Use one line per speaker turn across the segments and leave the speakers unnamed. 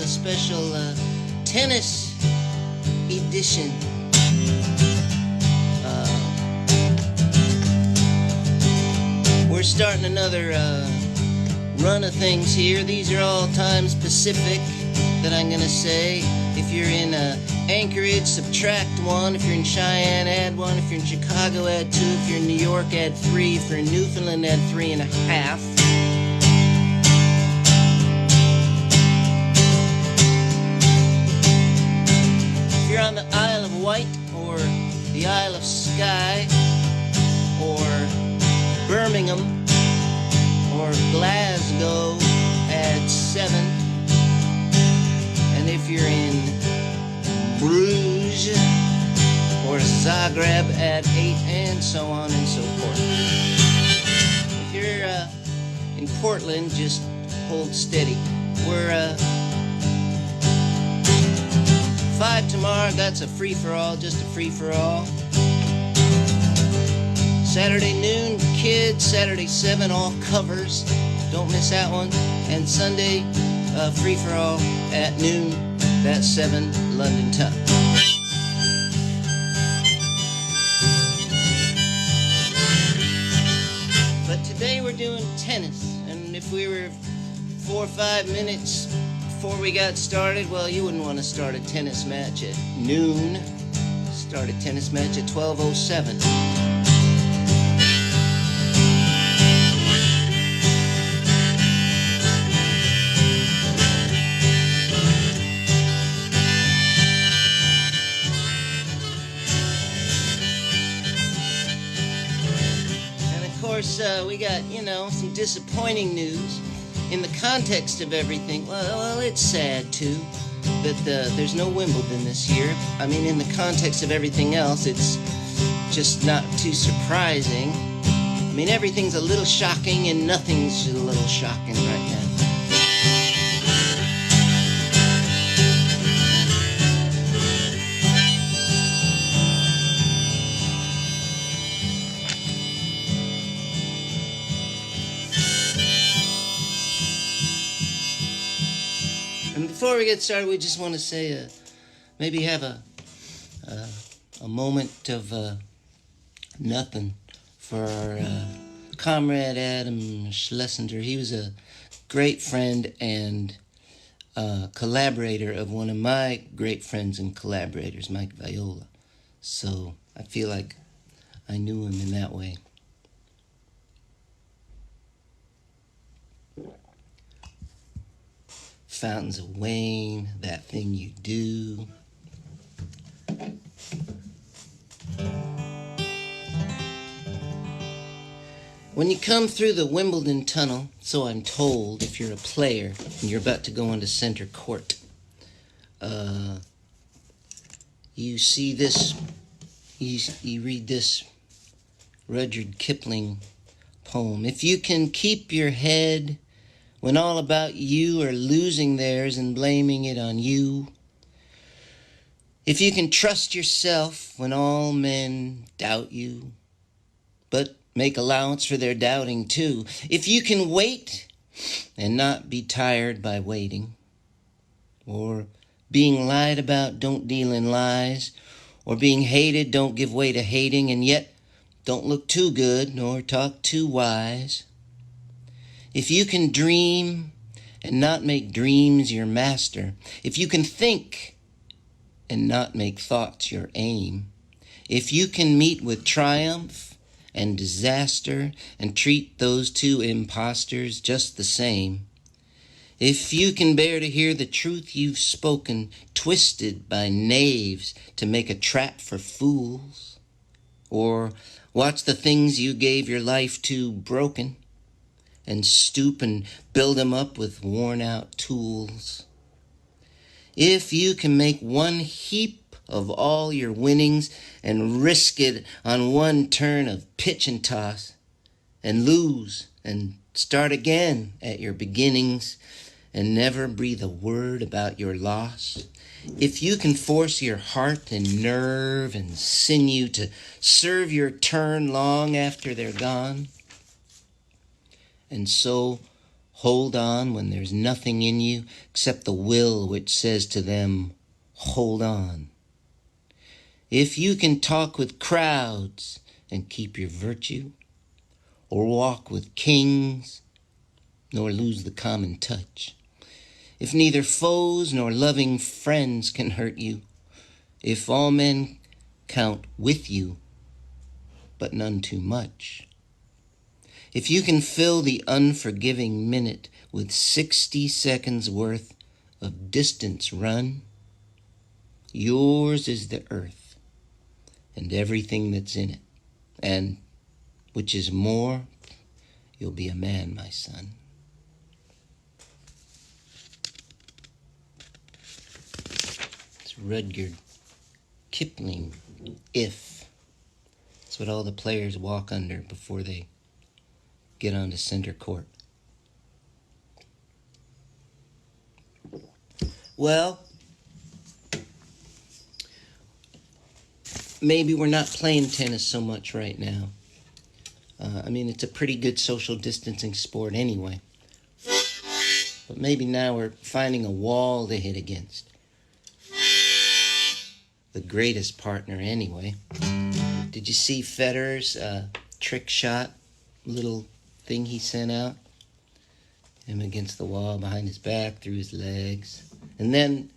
a special tennis edition. We're starting another run of things here. These are all times Pacific that I'm going to say. If you're in Anchorage, subtract 1. If you're in Cheyenne, add 1. If you're in Chicago, add 2. If you're in New York, add 3. If you're in Newfoundland, add 3.5. If you're on the Isle of Wight or the Isle of Skye or Birmingham or Glasgow, add 7. And if you're in Bruges or Zagreb, add 8, and so on and so forth. If you're in Portland, just hold steady. We're 5 tomorrow. That's a free-for-all, just a free-for-all. Saturday noon, kids. Saturday 7, all covers. Don't miss that one. And Sunday, free-for-all at noon. That's 7 London time. But today we're doing tennis. And if we were 4 or 5 minutes before we got started, well, you wouldn't want to start a tennis match at noon. Start a tennis match at 12:07. We got, some disappointing news. In the context of everything, well, it's sad, too, that there's no Wimbledon this year. I mean, in the context of everything else, it's just not too surprising. I mean, everything's a little shocking, and nothing's a little shocking right now. And before we get started, we just want to say, maybe have a moment of nothing for our comrade Adam Schlesinger. He was a great friend and collaborator of one of my great friends and collaborators, Mike Viola. So I feel like I knew him in that way. Fountains of Wayne, That Thing You Do. When you come through the Wimbledon tunnel, so I'm told, if you're a player and you're about to go into center court, you see this, you read this Rudyard Kipling poem. If you can keep your head when all about you are losing theirs and blaming it on you. If you can trust yourself when all men doubt you, but make allowance for their doubting too. If you can wait and not be tired by waiting, or being lied about, don't deal in lies, or being hated, don't give way to hating, and yet don't look too good nor talk too wise. If you can dream and not make dreams your master, if you can think and not make thoughts your aim, if you can meet with triumph and disaster and treat those two impostors just the same, if you can bear to hear the truth you've spoken twisted by knaves to make a trap for fools, or watch the things you gave your life to broken, and stoop and build them up with worn-out tools. If you can make one heap of all your winnings and risk it on one turn of pitch and toss, and lose and start again at your beginnings, and never breathe a word about your loss, if you can force your heart and nerve and sinew to serve your turn long after they're gone, and so hold on when there's nothing in you except the will which says to them, hold on. If you can talk with crowds and keep your virtue, or walk with kings, nor lose the common touch, if neither foes nor loving friends can hurt you, if all men count with you, but none too much, if you can fill the unforgiving minute with 60 seconds worth of distance run, yours is the earth and everything that's in it, and, which is more, you'll be a man, my son. It's Rudyard Kipling, If. That's what all the players walk under before they get onto center court. Well, maybe we're not playing tennis so much right now. I mean, it's a pretty good social distancing sport anyway. But maybe now we're finding a wall to hit against. The greatest partner anyway. Did you see Federer's trick shot, little thing he sent out? Him against the wall, behind his back, through his legs. And then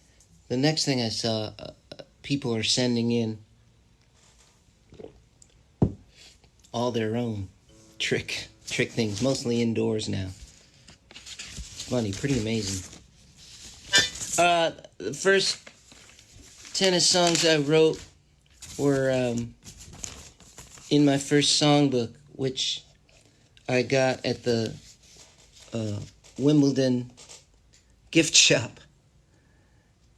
the next thing I saw, people are sending in all their own trick things, mostly indoors now. Funny, pretty amazing. The first tennis songs I wrote were in my first songbook, which I got at the Wimbledon gift shop.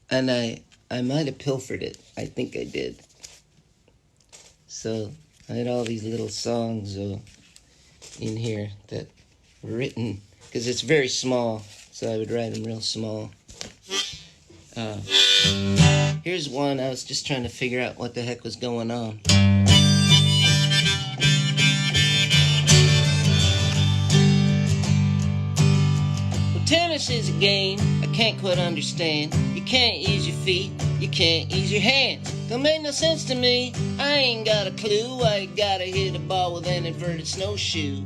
And I might have pilfered it. I think I did. So I had all these little songs in here that were written, because it's very small, so I would write them real small. Here's one. I was just trying to figure out what the heck was going on. Well, tennis is a game I can't quite understand. You can't use your feet, you can't use your hands. Don't make no sense to me. I ain't got a clue why you gotta hit a ball with an inverted snowshoe.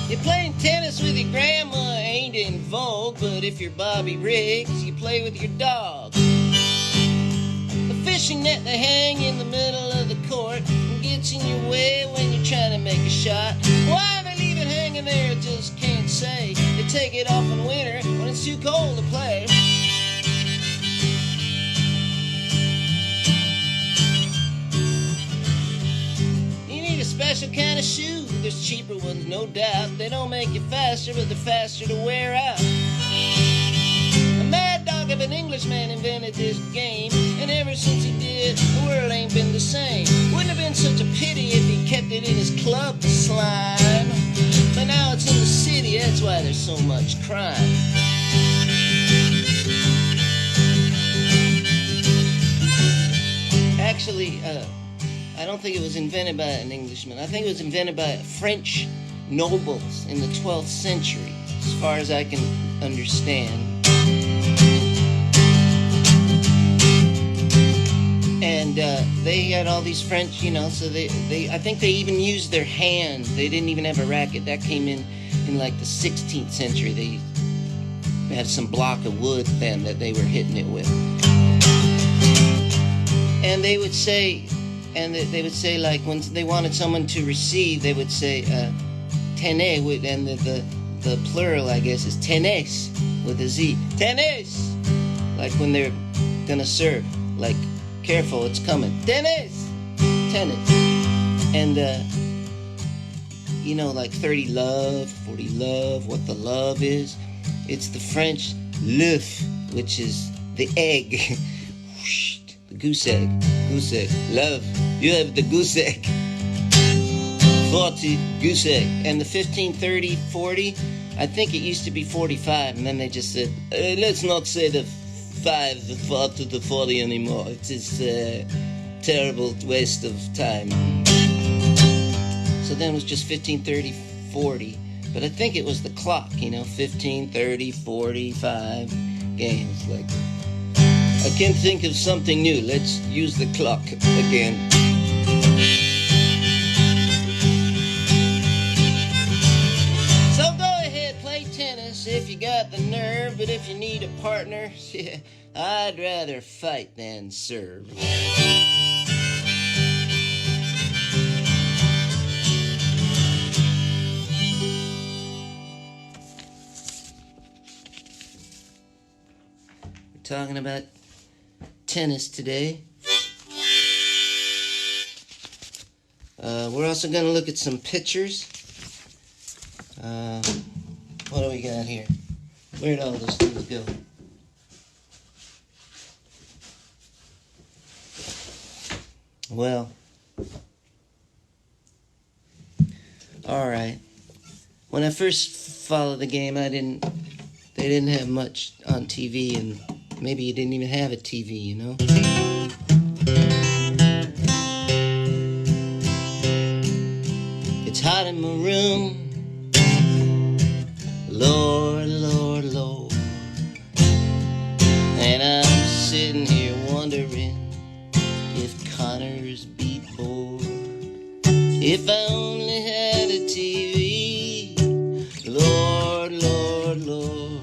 You're playing tennis with your grandma ain't in vogue, but if you're Bobby Riggs, you play with your dog. The fishing net they hang in the middle of the court gets in your way when you're trying to make a shot. Why they leave it hanging there, I just can't say. They take it off in winter when it's too cold to play. You need a special kind of shoe. There's cheaper ones, no doubt. They don't make you faster, but they're faster to wear out. A mad dog of an Englishman invented this game, and ever since he did, the world ain't been the same. Wouldn't have been such a pity if he kept it in his club, the slime. But now it's in the city, that's why there's so much crime. Actually, I don't think it was invented by an Englishman. I think it was invented by French nobles in the 12th century, as far as I can understand. And they had all these French, so I think they even used their hand. They didn't even have a racket. That came in like the 16th century. They had some block of wood then that they were hitting it with. And they would say, like, when they wanted someone to receive, they would say, tenez, and the plural, I guess, is tenez, with a Z. Tenez! Like when they're gonna serve. Like, careful, it's coming. Tenez! Tenez. And, like 30 love, 40 love, what the love is. It's the French l'œuf, which is the egg. The goose egg. Goose egg. Love. You have the goose egg. 40 goose egg. And the 15, 30, 40, I think it used to be 45. And then they just said, let's not say the 5, the 40, the 40 anymore. It is a terrible waste of time. So then it was just 15, 30, 40. But I think it was the clock, 15, 30, 45 games. Like, I can't think of something new. Let's use the clock again. So go ahead, play tennis if you got the nerve. But if you need a partner, yeah, I'd rather fight than serve. Talking about tennis today. We're also going to look at some pictures. What do we got here? Where'd all those things go? Well, alright. When I first followed the game, they didn't have much on TV, and maybe you didn't even have a TV, It's hot in my room. Lord, Lord, Lord. And I'm sitting here wondering if Connor's beat bored. If I only had a TV. Lord, Lord, Lord.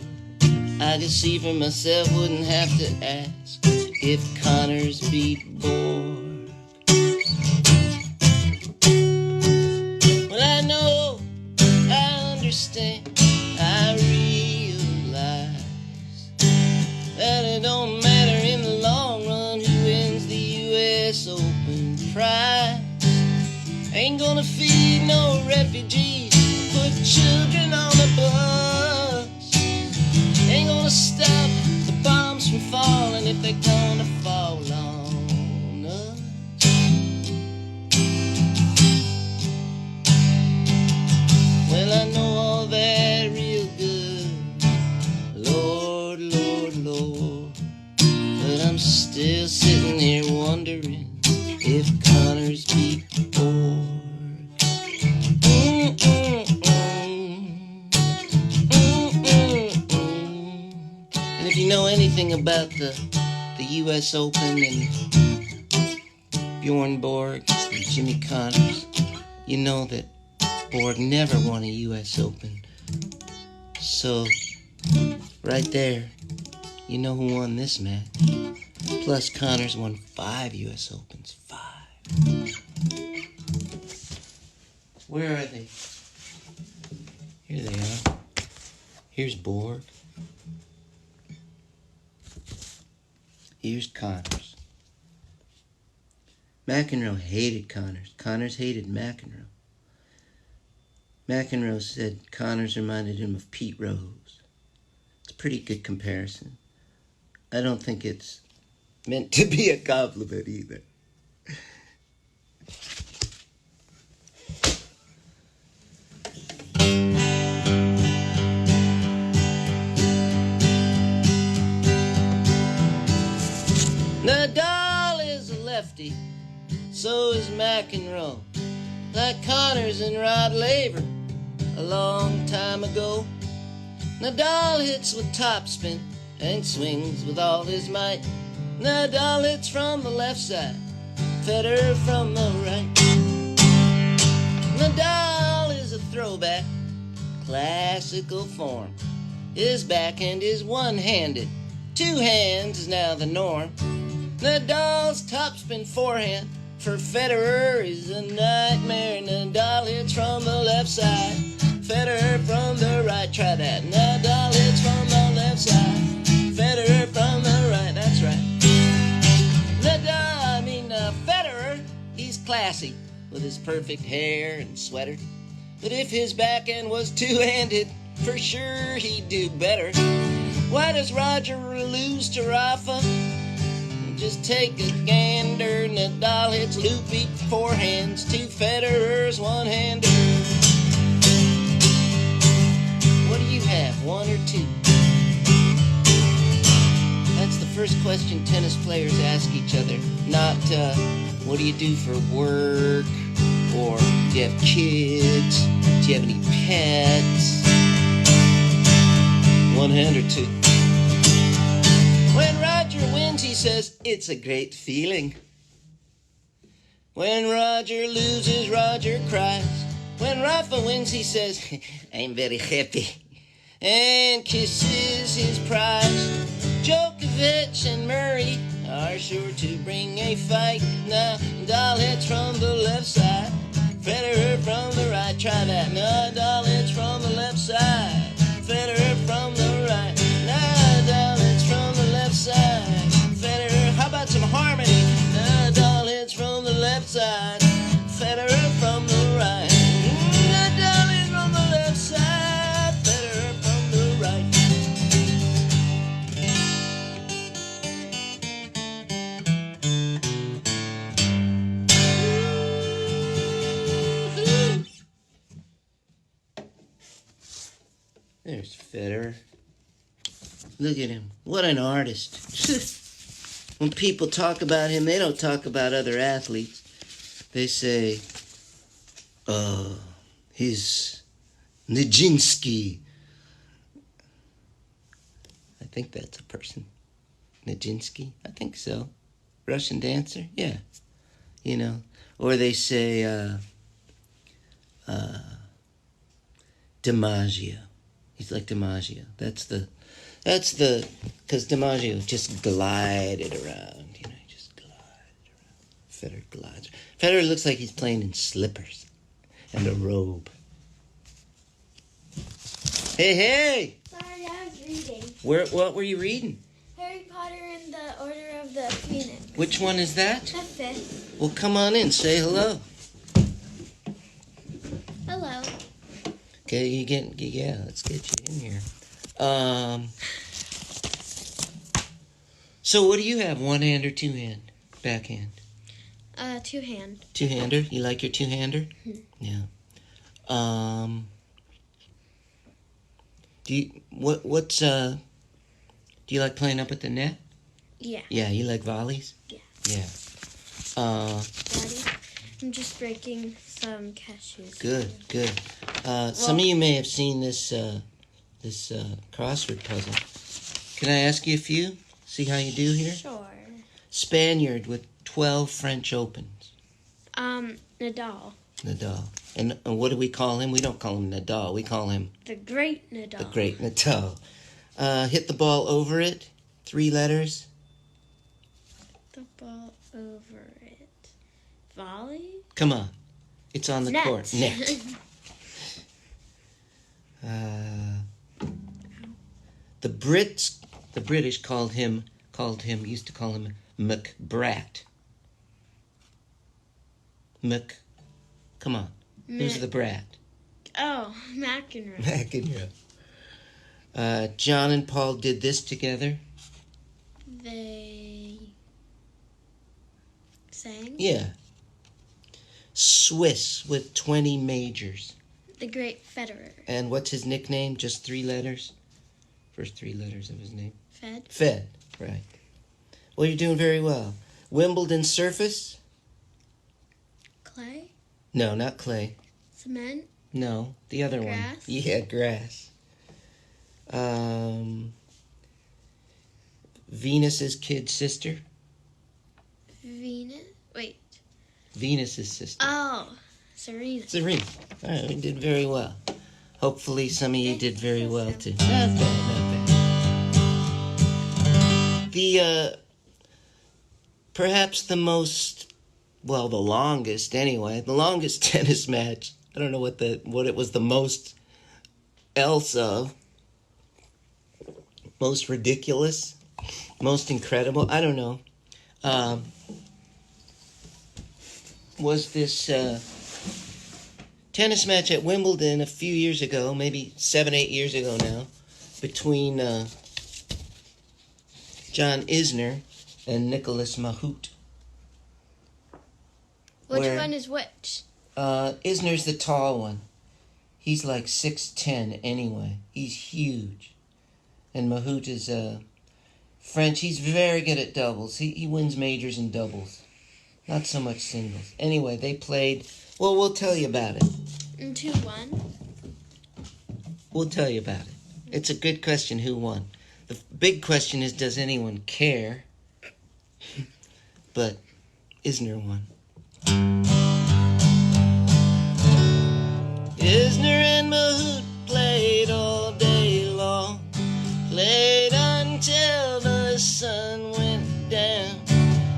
I could see for myself, wouldn't have to ask if Connor's beat bored. Well, I know, I understand, I realize that it don't matter in the long run who wins the U.S. Open prize. Ain't gonna feed no refugees, put children on the bus. Ain't gonna stop the bombs from falling if they're gonna fall on us. Well, I know all that real good, Lord, Lord, Lord. But I'm still sitting here wondering if Connor's beat bored. And if you know anything about the U.S. Open and Bjorn Borg and Jimmy Connors, you know that Borg never won a U.S. Open. So, right there, you know who won this match. Plus, Connors won 5 U.S. Opens. 5. Where are they? Here they are. Here's Borg. Here's Connors. McEnroe hated Connors. Connors hated McEnroe. McEnroe said Connors reminded him of Pete Rose. It's a pretty good comparison. I don't think it's meant to be a compliment either. Nadal is a lefty, so is McEnroe. Like Connors and Rod Laver a long time ago. Nadal hits with topspin and swings with all his might. Nadal hits from the left side, Federer from the right. Nadal is a throwback, classical form. His backhand is one-handed, 2 hands is now the norm. Nadal's topspin forehand for Federer is a nightmare. Nadal hits from the left side, Federer from the right. Try that. Nadal hits from the left side, Federer from the right. That's right. Federer, he's classy with his perfect hair and sweater. But if his backhand was two-handed, for sure he'd do better. Why does Roger lose to Rafa? Just take a gander. Nadal hits loopy forehands to Federer's one-hander. What do you have, 1 or 2? That's the first question tennis players ask each other. Not, what do you do for work? Or do you have kids? Do you have any pets? One hand or two. When Roger wins, he says, it's a great feeling. When Roger loses, Roger cries. When Rafa wins, he says, I'm very happy. And kisses his prize. Djokovic and Murray are sure to bring a fight. Nadal hits from the left side, Federer from the right. Try that. Nadal hits from the left side, Federer from the right. Nadal hits from the left side, Federer. How about some harmony? Nadal hits from the left side, Federer from the right. Nadal hits from the left side, Federer from the right. There's Federer. Look at him. What an artist. When people talk about him, they don't talk about other athletes. They say, he's Nijinsky. I think that's a person. Nijinsky? I think so. Russian dancer? Yeah. You know. Or they say, DiMaggio. He's like DiMaggio. Because DiMaggio just glided around, you know, just glided around. Federer glides. Federer looks like he's playing in slippers and a robe. Hey!
Sorry, I was reading.
What were you reading?
Harry Potter and the Order of the Phoenix.
Which one is that?
The 5th.
Well, come on in, say hello.
Hello.
Okay, let's get you in here. So what do you have, one hand or two hand? Backhand?
Two-hand.
Two-hander? You like your two-hander?
Mm-hmm.
Yeah. Do you like playing up at the net?
Yeah.
Yeah, you like volleys?
Yeah.
Yeah.
Daddy, I'm just breaking some cashews.
Good. Some of you may have seen this crossword puzzle. Can I ask you a few? See how you do here?
Sure.
Spaniard with 12 French Opens.
Nadal.
And what do we call him? We don't call him Nadal. We call him...
The Great Nadal.
The Great Nadal. Hit the ball over it. 3 letters.
The ball over it. Volley?
Come on. It's on the
Net.
court. Net. The British used to call him McBrat. Come on. Who's the brat?
Oh, McEnroe.
McEnroe. John and Paul did this together.
They sang?
Yeah. Swiss with 20 majors.
The Great Federer.
And what's his nickname? Just 3 letters? First 3 letters of his name.
Fed,
right. Well, you're doing very well. Wimbledon surface?
Clay?
No, not clay.
Cement?
No, the other one.
Grass?
Yeah, grass. Venus's kid sister?
Venus? Wait.
Venus's sister.
Oh, Serena.
Serena. All right, we did very well. Hopefully some of you did very well too. Not bad. Perhaps the longest tennis match. I don't know what it was the most else of. Most ridiculous, most incredible. I don't know. Was this tennis match at Wimbledon a few years ago, maybe 7-8 years ago now, between John Isner and Nicholas Mahut.
Which one is which?
Isner's the tall one. He's like 6'10" anyway. He's huge. And Mahut is French. He's very good at doubles. He wins majors in doubles. Not so much singles. Anyway, they played. Well, we'll tell you about it.
2-1.
We'll tell you about it. It's a good question. Who won? The big question is, does anyone care? But Isner won. Isner and Mahout played all day long. Played until the sun went down.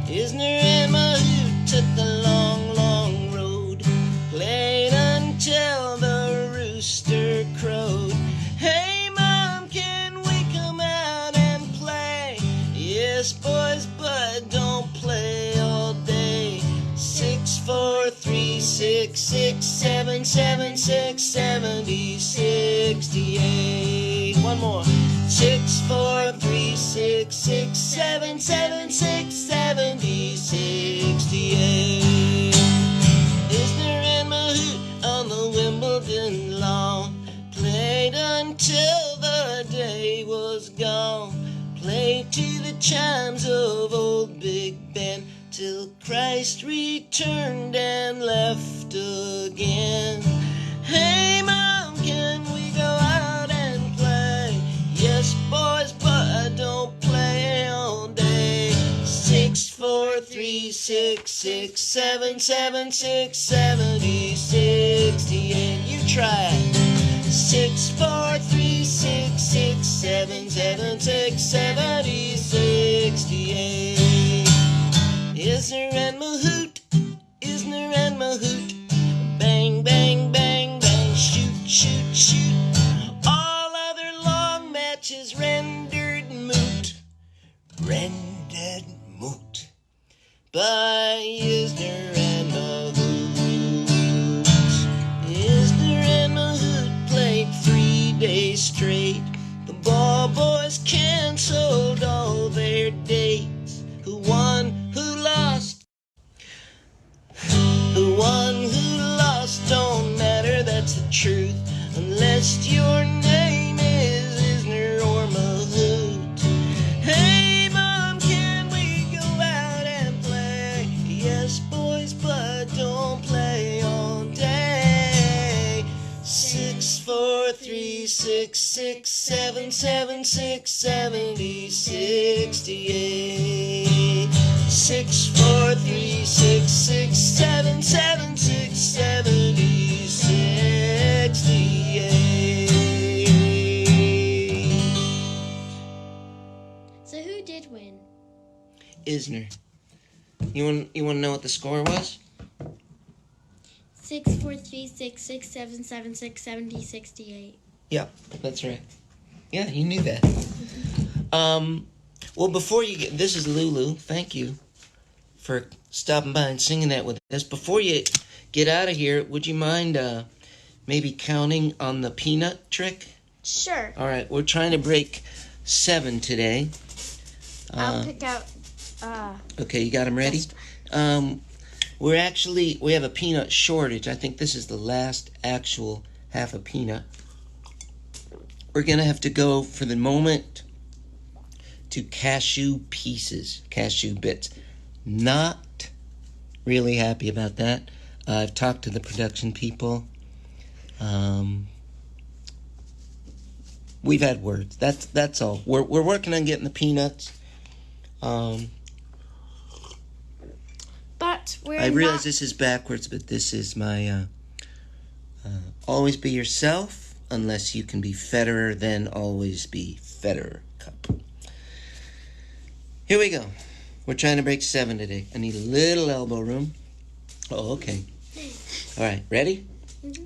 Isner and Mahout took the long, long road. Played until the rooster crowed. Hey, Mom, can we come out and play? Yes, boys, but don't play all day. 6, 4, 3, 6, 6, 7, 7, 6, 70, 68. One more. 6, 4, 3, 6, 6, 7, 7, 6, 70, 68. Isner and Mahout on the Wimbledon lawn. Played until the day was gone. Played to the chimes of old Big Ben till Christ returned and left again. Hey, Mom, can we go out and play? Yes, boys, but don't play all day. 6, 4, 3, 6, 6, 7, 7, 6, 70, 68. You try it. 6, 4, 3, 6, 6, 7, 7, 6, 70, 68. Isner and Mahout, Isner and Mahout. Bang, bang, bang, bang, shoot, shoot, shoot. All other long matches rendered moot. Rendered moot by Isner and Mahout. Isner and Mahout played 3 days straight. The ball boys canceled all their dates. Who won, who lost? Who won, who lost, don't matter, that's the truth. Unless your name is Isner or Mahout. Hey, Mom, can we go out and play? Yes, boys, but don't play all day. 6, 4, 3, 6, 6, 7, 7, 6, 70, 68. 6, 4, 3, 6, 6, 7, 7, 6, 70, 68.
So who did win?
Isner. You want to know what the score was?
6, 4, 3, 6, 6, 7, 7, 6, 70, 68.
Yeah, that's right. Yeah, you knew that. Well, before you get... This is Lulu. Thank you for stopping by and singing that with us. Before you get out of here, would you mind maybe counting on the peanut trick?
Sure.
All right, we're trying to break 7 today.
I'll pick out...
Okay, you got them ready? We have a peanut shortage. I think this is the last actual half a peanut. We're going to have to go, for the moment, to cashew pieces, cashew bits. Not really happy about that. I've talked to the production people. We've had words. That's all. We're working on getting the peanuts.
But
I realize this is backwards, but this is my always be yourself, unless you can be Federer, then always be Federer cup. Here we go. We're trying to break 7 today. I need a little elbow room. Oh, okay. All right, ready?
Mm-hmm.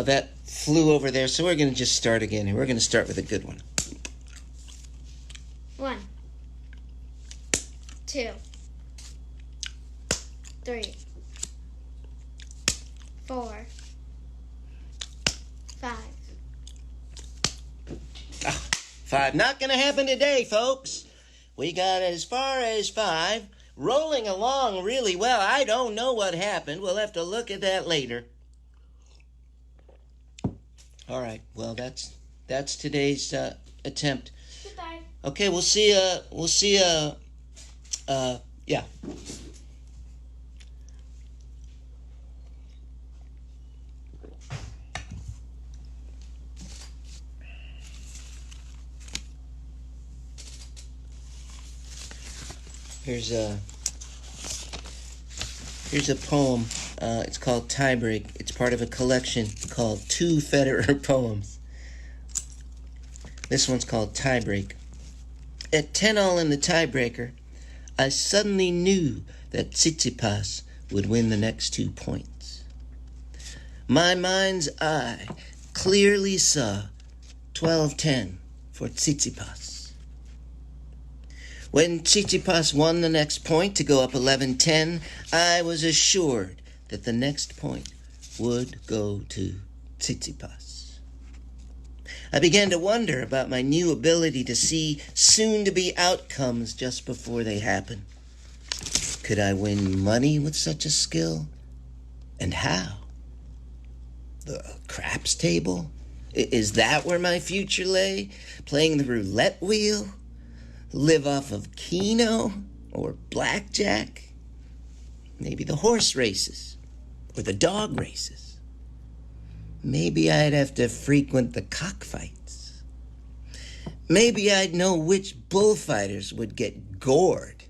That flew over there, so we're going to just start again. We're going to start with a good one.
1, 2, 3, 4, 5.
5. Not going to happen today, folks. We got as far as 5. Rolling along really well. I don't know what happened. We'll have to look at that later. All right. Well, that's today's attempt.
Goodbye.
Okay, we'll see. Yeah. Here's a poem. It's called Tiebreak. It's part of a collection called Two Federer Poems. This one's called Tiebreak. At 10-all in the tiebreaker, I suddenly knew that Tsitsipas would win the next 2 points. My mind's eye clearly saw 12-10 for Tsitsipas. When Tsitsipas won the next point to go up 11-10, I was assured that the next point would go to Tsitsipas. I began to wonder about my new ability to see soon-to-be outcomes just before they happen. Could I win money with such a skill? And how? The craps table? Is that where my future lay? Playing the roulette wheel? Live off of Keno or blackjack? Maybe the horse races or the dog races. Maybe I'd have to frequent the cockfights. Maybe I'd know which bullfighters would get gored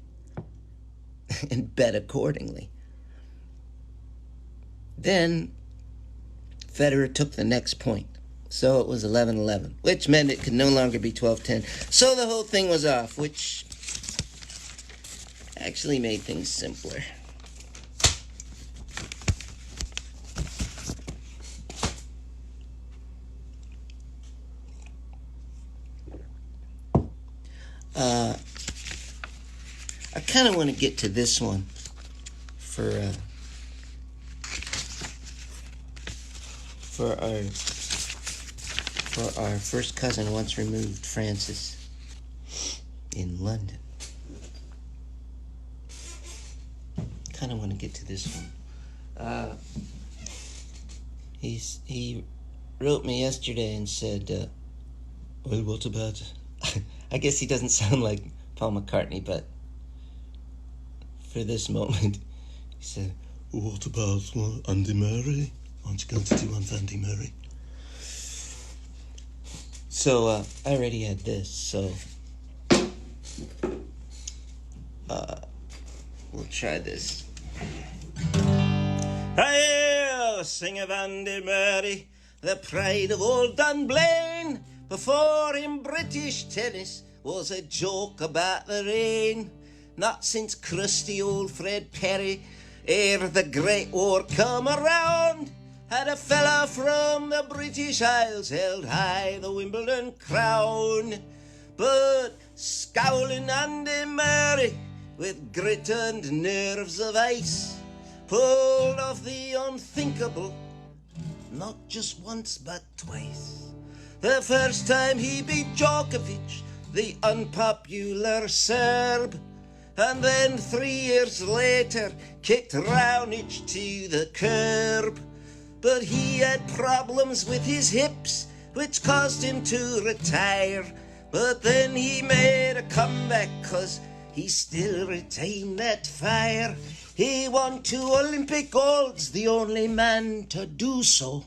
and bet accordingly. Then Federer took the next point. So it was 11-11, which meant it could no longer be 12-10. So the whole thing was off, which actually made things simpler. I kind of want to get to this one for our first cousin once removed, Francis, in London. Kind of want to get to this one. He wrote me yesterday and said, well, what about... I guess he doesn't sound like Paul McCartney, but for this moment, he said, what about Andy Murray? Aren't you going to do one with Andy Murray? So, I already had this, so we'll try this. I'll sing of Andy Murray, the pride of old Dunblane. Before him, British tennis was a joke about the rain. Not since crusty old Fred Perry, ere the Great War come around, had a fella from the British Isles held high the Wimbledon crown. But scowling Andy Murray, with grit and nerves of ice, pulled off the unthinkable, not just once but twice. The first time he beat Djokovic, the unpopular Serb, and then 3 years later kicked Raonic to the curb. But he had problems with his hips, which caused him to retire. But then he made a comeback, 'cause he still retained that fire. He won 2 Olympic golds, the only man to do so.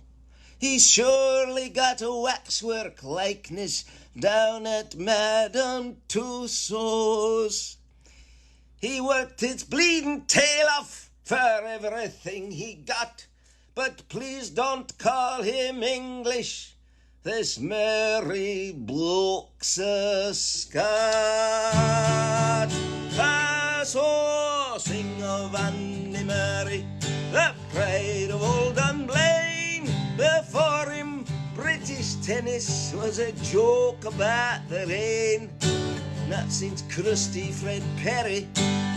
He's surely got a waxwork likeness down at Madame Tussauds. He worked his bleeding tail off for everything he got. But please don't call him English, this merry bloke's a Scot. So sing of Andy Murray, the pride of old Dunblane. Before him, British tennis was a joke about the rain. Not since crusty Fred Perry,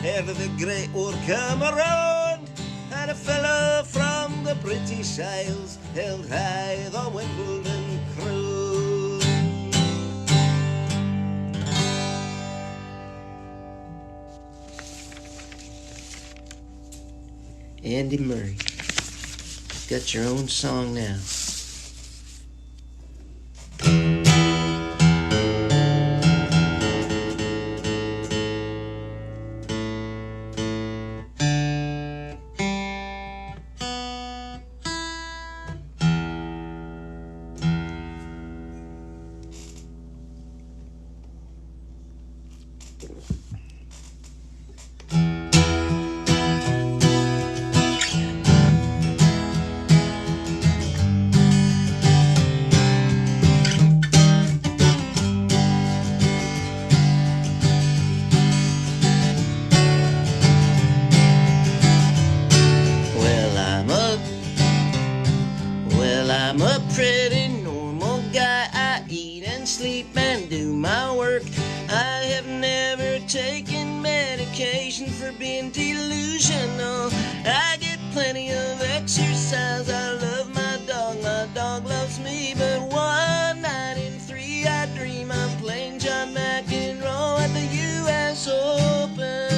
ere the Great War come around, had a fella from the British Isles held high the Wimbledon crown. Andy Murray, got your own song now. taking medication for being delusional. I get plenty of exercise. I love my dog loves me. But one night in 3 I dream I'm playing John McEnroe at the U.S. Open.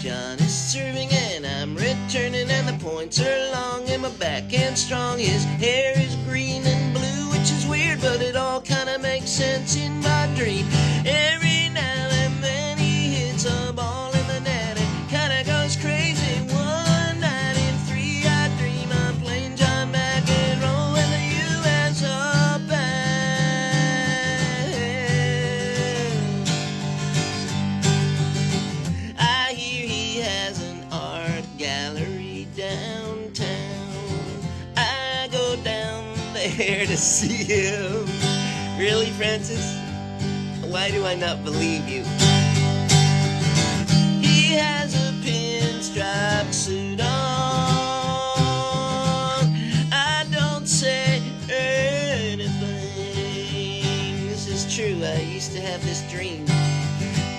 John is serving and I'm returning, and the points are long and my backhand strong. His hair is green and blue, which is weird, but it all kind of makes sense in my dream. Every now and then he hits a ball in the net, it kind of goes crazy. One night in 3 I dream I'm playing John McEnroe in the U.S. Open. I hear he has an art gallery downtown. I go down there to see him. Really, Francis? Why do I not believe you? He has a pinstripe suit on. I don't say anything. This is true, I used to have this dream.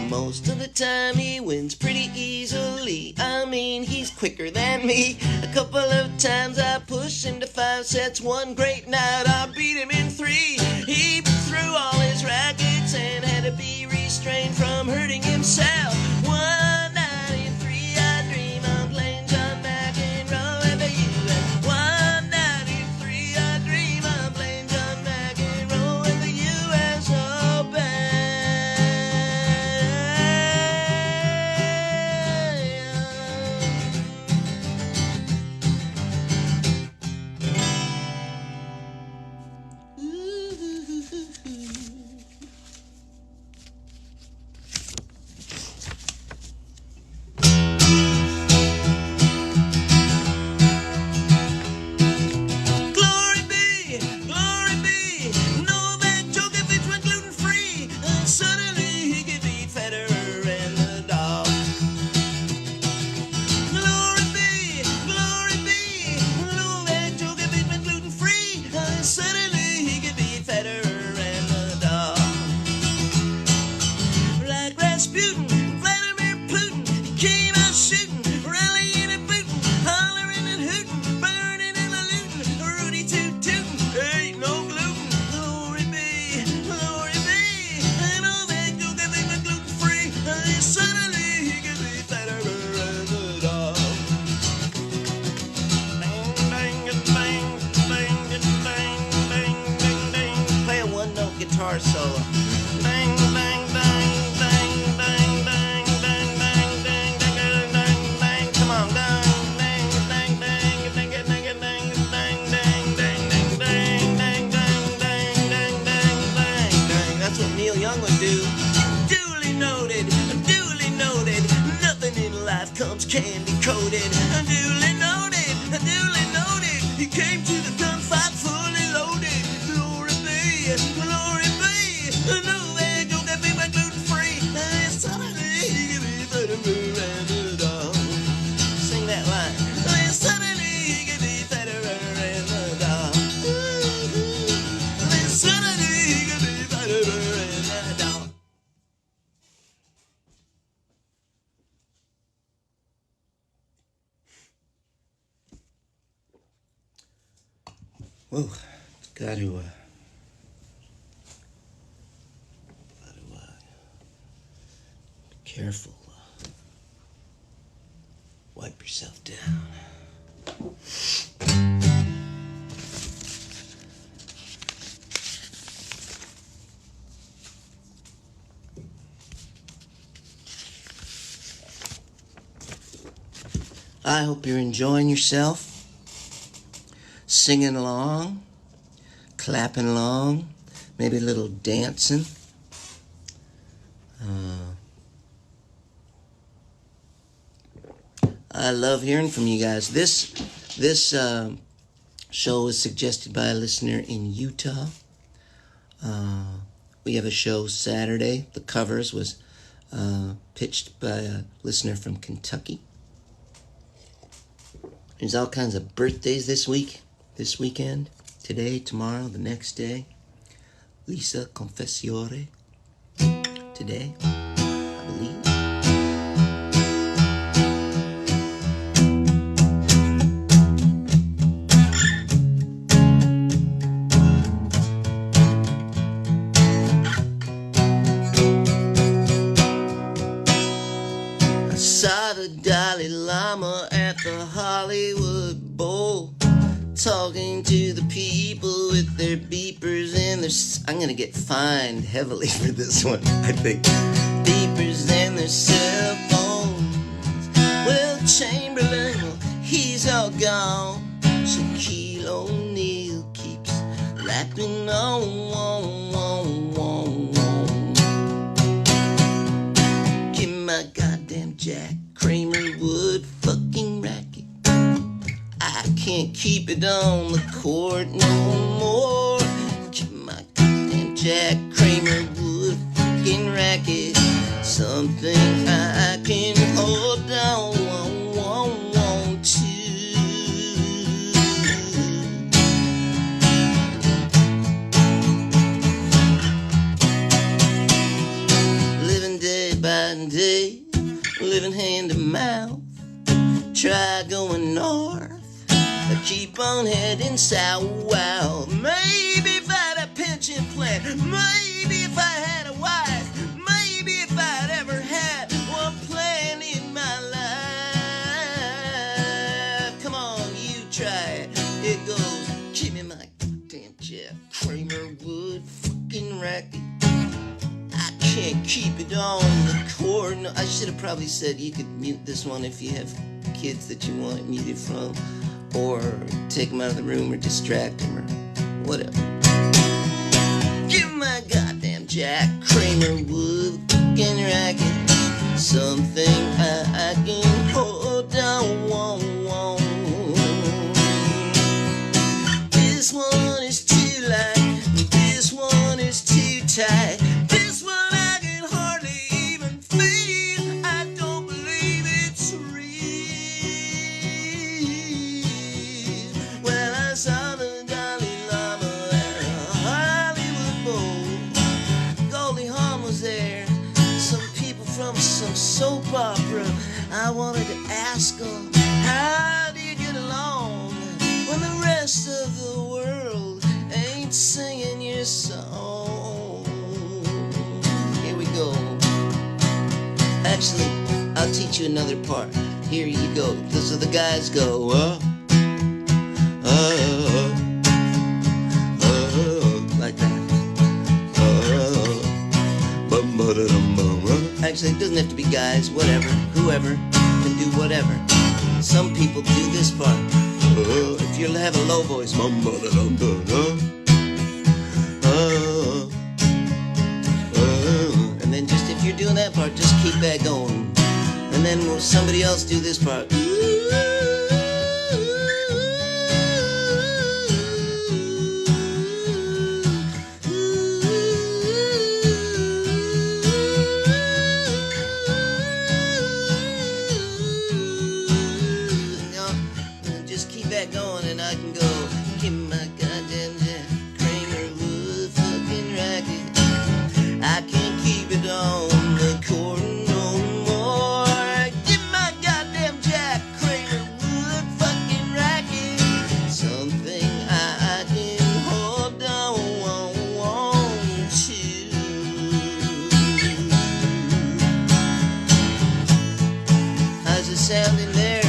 Most of the time he wins pretty easily. I mean, he's quicker than me. A couple of times I pushed him to 5 sets. One great night I beat him in 3. He threw all his rackets and had to be restrained from hurting himself. One night in 3 I dream I'm playing John McEnroe at the U.S. One night in 3 I dream I'm playing John McEnroe at the U.S. Open. Guitar solo. Bang, bang, bang, bang, bang, bang, bang, bang, bang, bang, bang, bang. Come on, bang, bang, bang, bang, bang, bang, bang, bang, bang, bang, bang, bang, bang, bang, bang, bang, bang, bang. That's what Neil Young would do. Duly noted, nothing in life comes candy coated. Duly noted, he came to the gunfight fully loaded. Glory be, glory be. No way, don't get me back gluten free. Suddenly he can be better than the dog. Sing that line. Suddenly he can be better than the dog. Suddenly he can be better than the dog. Whoa, got to be careful. Wipe yourself down. I hope you're enjoying yourself. Singing along, clapping along, maybe a little dancing. I love hearing from you guys. This show was suggested by a listener in Utah. We have a show Saturday. The covers was pitched by a listener from Kentucky. There's all kinds of birthdays this weekend, today, tomorrow, the next day. Lisa Confessiore today, I believe. I saw the Dalai Lama at the Hollywood Bowl, talking to the people with their beepers and their... I'm gonna get fined heavily for this one, I think. Beepers and their cell phones. Well, Chamberlain, well, he's all gone. Shaquille O'Neal keeps rapping on. Give my goddamn Jack Kramer wood fucking racket. I can't keep it on the court no more. Give my goddamn Jack Kramer wood fucking racket. Something I can hold on to. Living day by day, living hand to mouth. Try going north, I keep on heading south. Wow, maybe if I had a pension plan, maybe if I had a wife, maybe if I'd ever had one plan in my life. Come on, you try it. It goes, give me my goddamn Jack Kramer wood fucking racket. I can't keep it on the court. No, I should have probably said you could mute this one if you have kids that you want it muted from, or take them out of the room, or distract them, or whatever. Give my goddamn Jack Kramer wood fucking racket. Something I can hold on. This one is too light, this one is too tight. This one I can hardly even feel. I don't believe it's real. Well, I saw the Dalai Lama at a Hollywood Bowl. Goldie Hawn was there, some people from some soap opera. I wanted to ask them, how do you get along when the rest of the world ain't singing your song? Here we go. Actually, I'll teach you another part. Here you go. So the guys go, like that. Actually, it doesn't have to be guys, whatever, whoever can do whatever. Some people do this part. If you have a low voice, and then just if you're doing that part, just keep that going. And then will somebody else do this part? Just keep that going, and I can go. Give me my goddamn Jack Kramer wood fucking racket. I can't keep it on the court no more. Give me my goddamn Jack Kramer wood fucking racket. Something I can hold on to. How's it sounding there?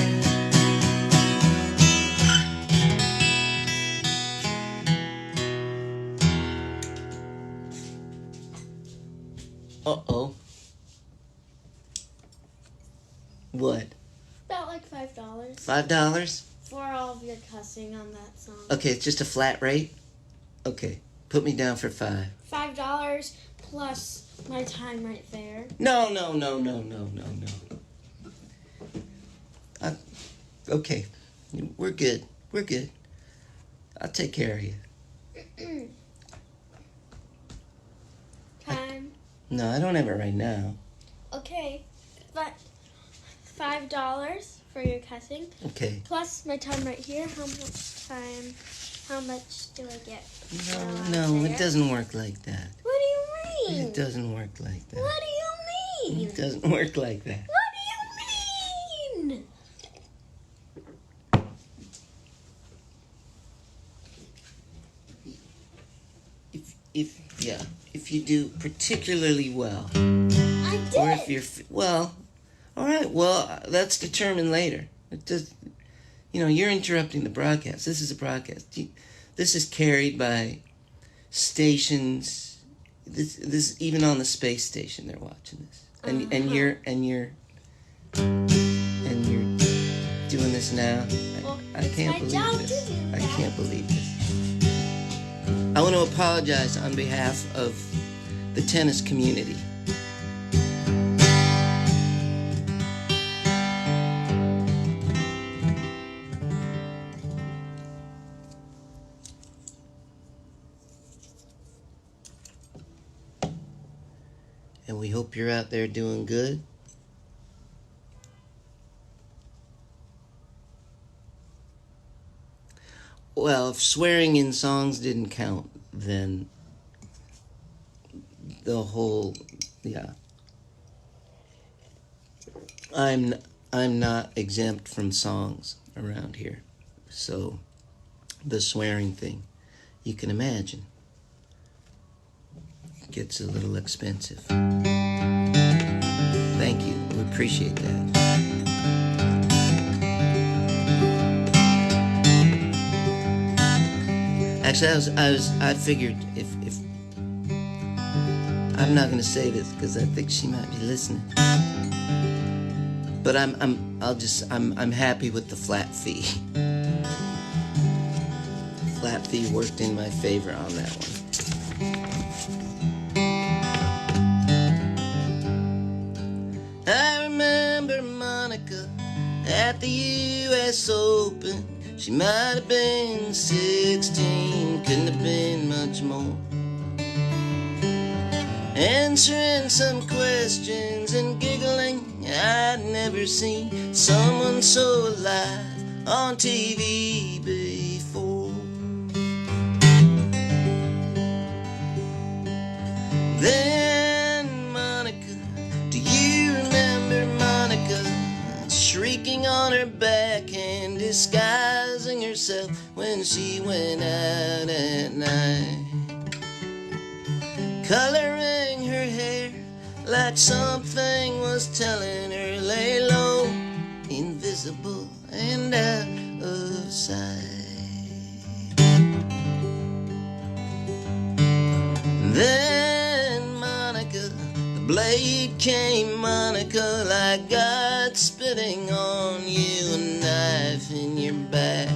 Uh-oh. What?
About like $5
$5?
for all of your cussing on that song.
Okay, it's just a flat rate? Okay, put me down for $5.
$5 plus my time right there.
No. Okay, we're good. I'll take care of you.
Time.
No, I don't have it right now.
Okay, but $5 for your cussing.
Okay.
Plus my time right here. How much time How much do I get?
No, it doesn't work like that.
What do you mean?
It doesn't work like that.
What do you mean?
It doesn't work like that.
What do you mean?
If you do particularly well,
I did.
or if you're well, all right. Well, that's determined later. It does. You're interrupting the broadcast. This is a broadcast. This is carried by stations. This even on the space station they're watching this, and you're doing this now. I can't believe this. I can't believe this. I want to apologize on behalf of the tennis community. And we hope you're out there doing good. Well, if swearing in songs didn't count, then the whole, yeah. I'm not exempt from songs around here. So the swearing thing, you can imagine, gets a little expensive. Thank you. We appreciate that. Actually, I figured if I'm not gonna say this because I think she might be listening, but I'm happy with the flat fee. Flat fee worked in my favor on that one. I remember Monica at the U.S. Open. She might have been 16, couldn't have been much more. Answering some questions and giggling, I'd never seen someone so alive on TV before. Then Monica, do you remember Monica? Shrieking on her back and disguising herself when she went out at night. Coloring her hair like something was telling her lay low, invisible and out of sight. Then Monica, the blade came, Monica, like God spitting on you, a knife in your back.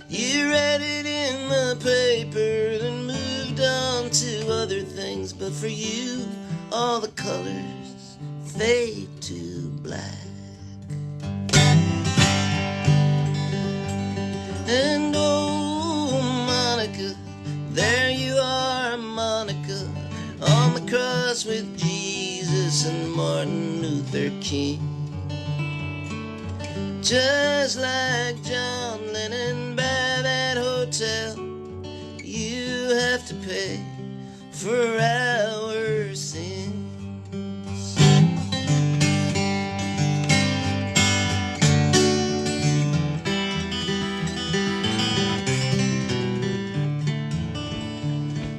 You read it in the paper and moved on to other things, but for you, all the colors fade to black. And oh, Monica, there you are, Monica, on the cross with Jesus and Martin Luther King. Just like John Lennon by that hotel, you have to pay for our sins.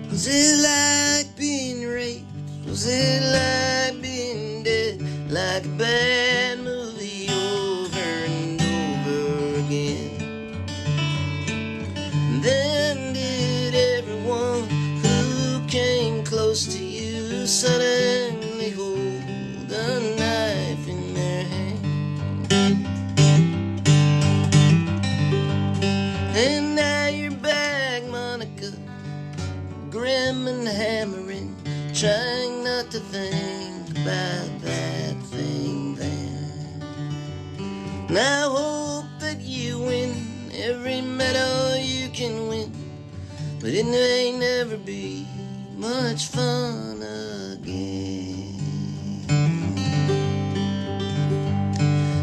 Was it like being raped? Was it like being dead? Like a bad movie over and over again? And then did everyone who came close to you suddenly hold a knife in their hand? And now you're back, Monica, grim and hammering, trying not to think about that thing then. And I hope that you win every medal you can win, but it may never be much fun again.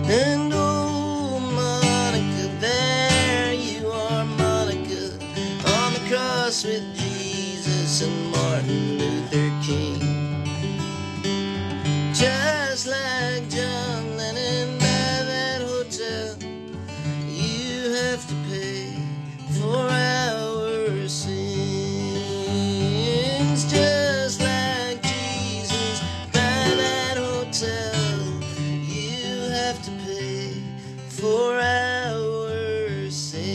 And oh, Monica, there you are, Monica, Jefferson, Martin Luther King. Just like John Lennon by that hotel, you have to pay for our sins. Just like Jesus by that hotel, you have to pay for our sins.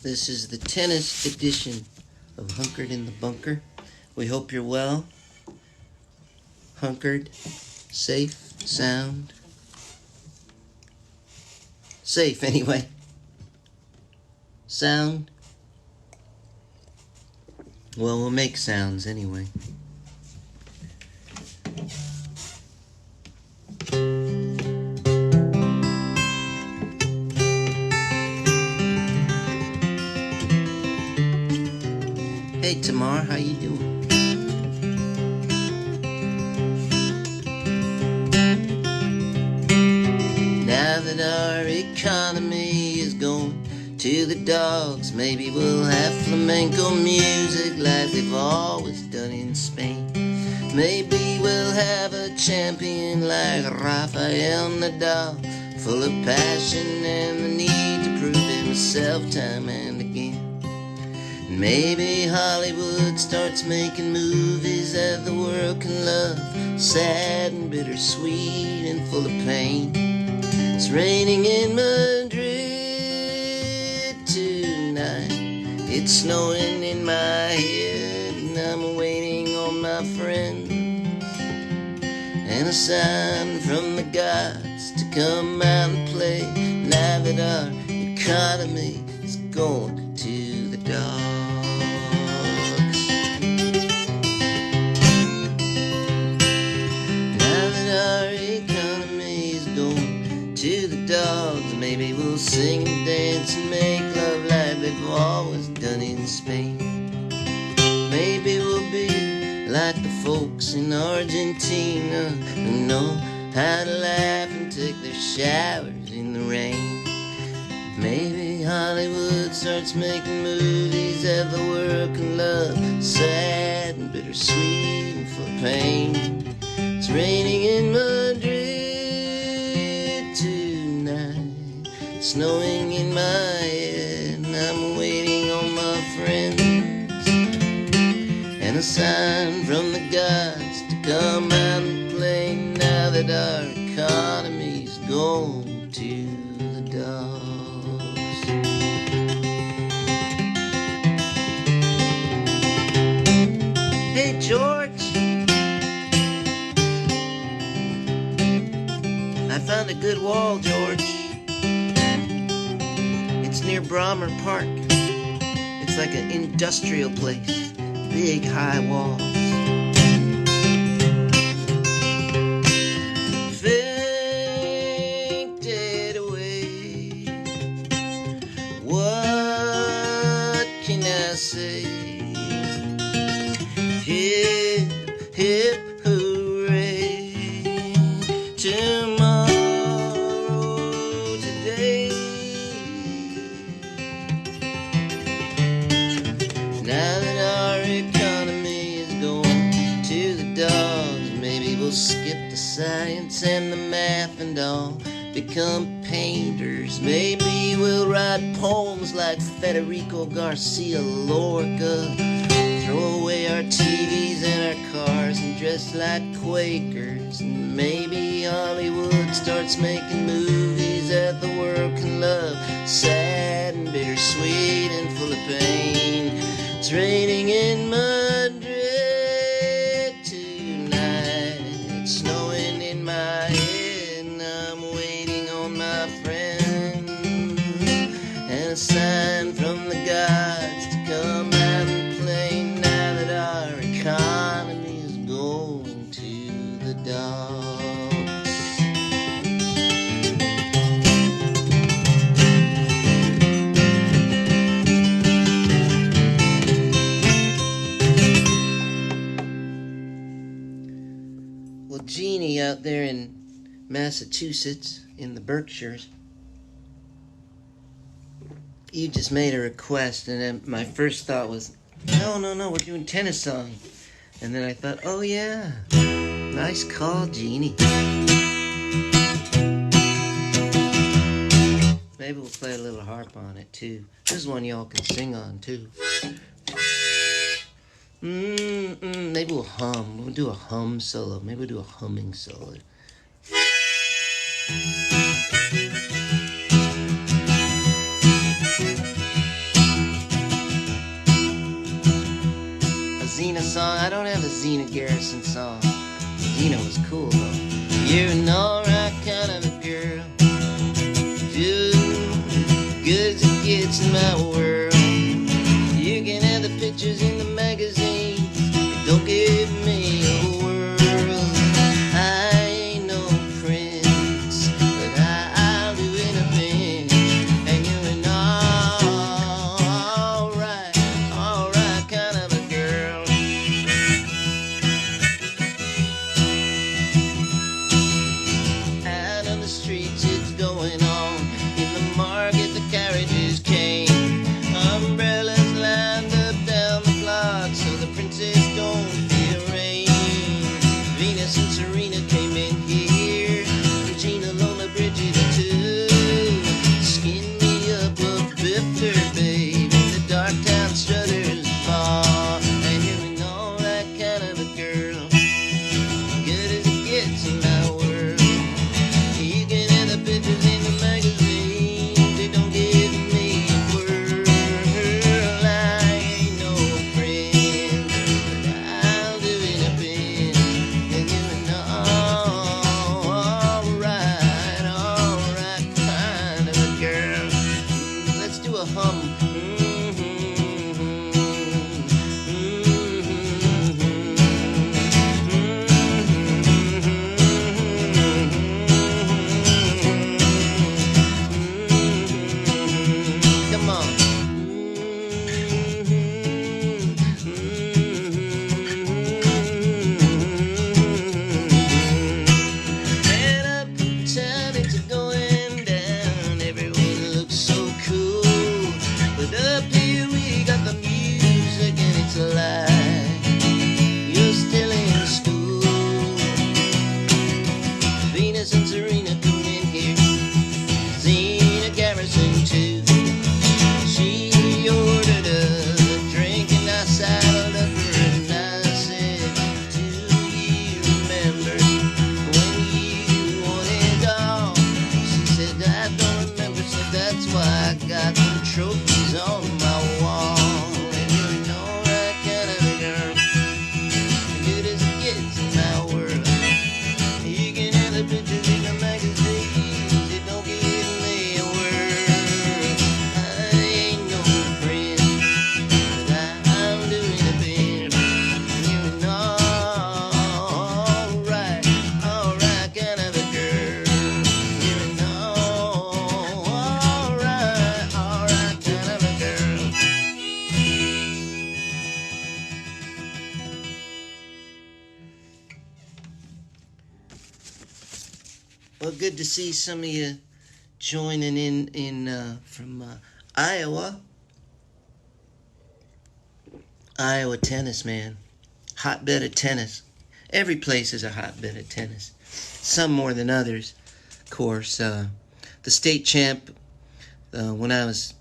This is the tennis edition of Hunkered in the Bunker. We hope you're well. Hunkered, safe, sound. Safe, anyway. Sound. Well, we'll make sounds anyway. Hey Tamar, how you doing? Now that our economy is going to the dogs, maybe we'll have flamenco music like they've always done in Spain. Maybe we'll have a champion like Rafael Nadal, full of passion and the need to prove himself time and again. Maybe Hollywood starts making movies that the world can love, sad and bittersweet and full of pain. It's raining in Madrid tonight, it's snowing in my head, and I'm waiting on my friends and a sign from the gods to come out and play. Now that our economy is going to the dogs. To the dogs, maybe we'll sing and dance and make love like they've always done in Spain. Maybe we'll be like the folks in Argentina who know how to laugh and take their showers in the rain. Maybe Hollywood starts making movies that the world can love, sad and bittersweet and full of pain. It's raining in Madrid tonight, snowing in my head, and I'm waiting on my friends and a sign from the gods to come out and play. Now that our economy's going to the dogs. Hey George, I found a good wall, George. It's near Brommer Park. It's like an industrial place. Big high walls. Fainted away. What can I say? Hip, hip, hooray. Tomorrow, today. Now that our economy is going to the dogs, maybe we'll skip the science and the math and all, become painters. Maybe we'll write poems like Federico Garcia Lorca, throw away our TVs and our cars and dress like Quakers. And maybe Hollywood starts making movies that the world can love, sad and bittersweet and full of pain. It's raining in Madrid tonight, it's snowing in my head, and I'm waiting on my friends and a sign from the gods to come out and play. Now that our economy is going to Well, Jeannie out there in Massachusetts, in the Berkshires, you just made a request, and then my first thought was, no, we're doing tennis song. And then I thought, oh yeah, nice call, Jeannie. Maybe we'll play a little harp on it too. This is one y'all can sing on too. Maybe we'll hum. We'll do a hum solo. Maybe we'll do a humming solo. A Xena song. I don't have a Xena Garrison song. Xena was cool though. You're an alright kind of a girl. Too good as it gets in my world. You can have the pictures in the magazines. Don't give me a world. I ain't no prince, but I'll do anything. And you're an alright kind of a girl. Out on the streets it's going on. In the market the carriages came. Umbrellas lined up down the block so the princess don't feel rain. Venus and Serena came in here. Regina, Lola, Bridget, and two. Skin me up a bifter, babe. The dark town strutters bar. And you're an alright kind of a girl. Good as it gets in my world. You can have the pictures in the magazines. They don't give me a word. I ain't no friend, but I'll do anything. And you're an alright kind of a girl. Let's do a hum. Come on. Man up town, it's going down. Everyone looks so cool. But up here we got the music and it's alive. You're still in school. Venus and Serena come in here. Xena Garrison too. She ordered a drink and I saddled up her and I said, do you remember when you wanted all? She said, I don't remember, so that's why I got some trophies on my wall. And you're an alright kind of a girl. Good as it gets in my world. You can have the pictures in the magazines. It don't give me a word. I ain't no friend, but I'm doing a bit. You're an alright kind of a girl. You're an alright kind of a girl. Well, good to see some of you joining in from Iowa. Iowa tennis, man. Hotbed of tennis. Every place is a hotbed of tennis. Some more than others, of course. The state champ, when I was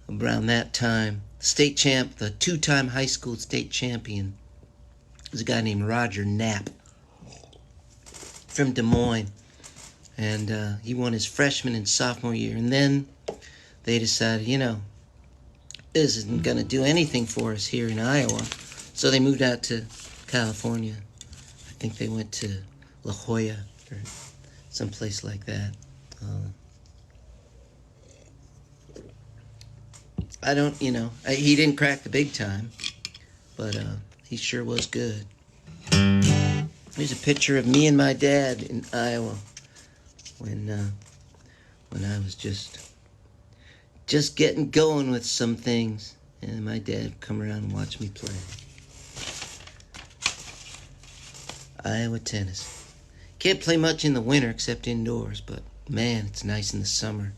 around that time, state champ, the two-time high school state champion, was a guy named Roger Knapp from Des Moines. And he won his freshman and sophomore year. And then they decided, this isn't going to do anything for us here in Iowa. So they moved out to California. I think they went to La Jolla or someplace like that. I don't, he didn't crack the big time, but he sure was good. Here's a picture of me and my dad in Iowa when I was just getting going with some things, and my dad would come around and watch me play. Iowa tennis. Can't play much in the winter except indoors, but man, it's nice in the summer.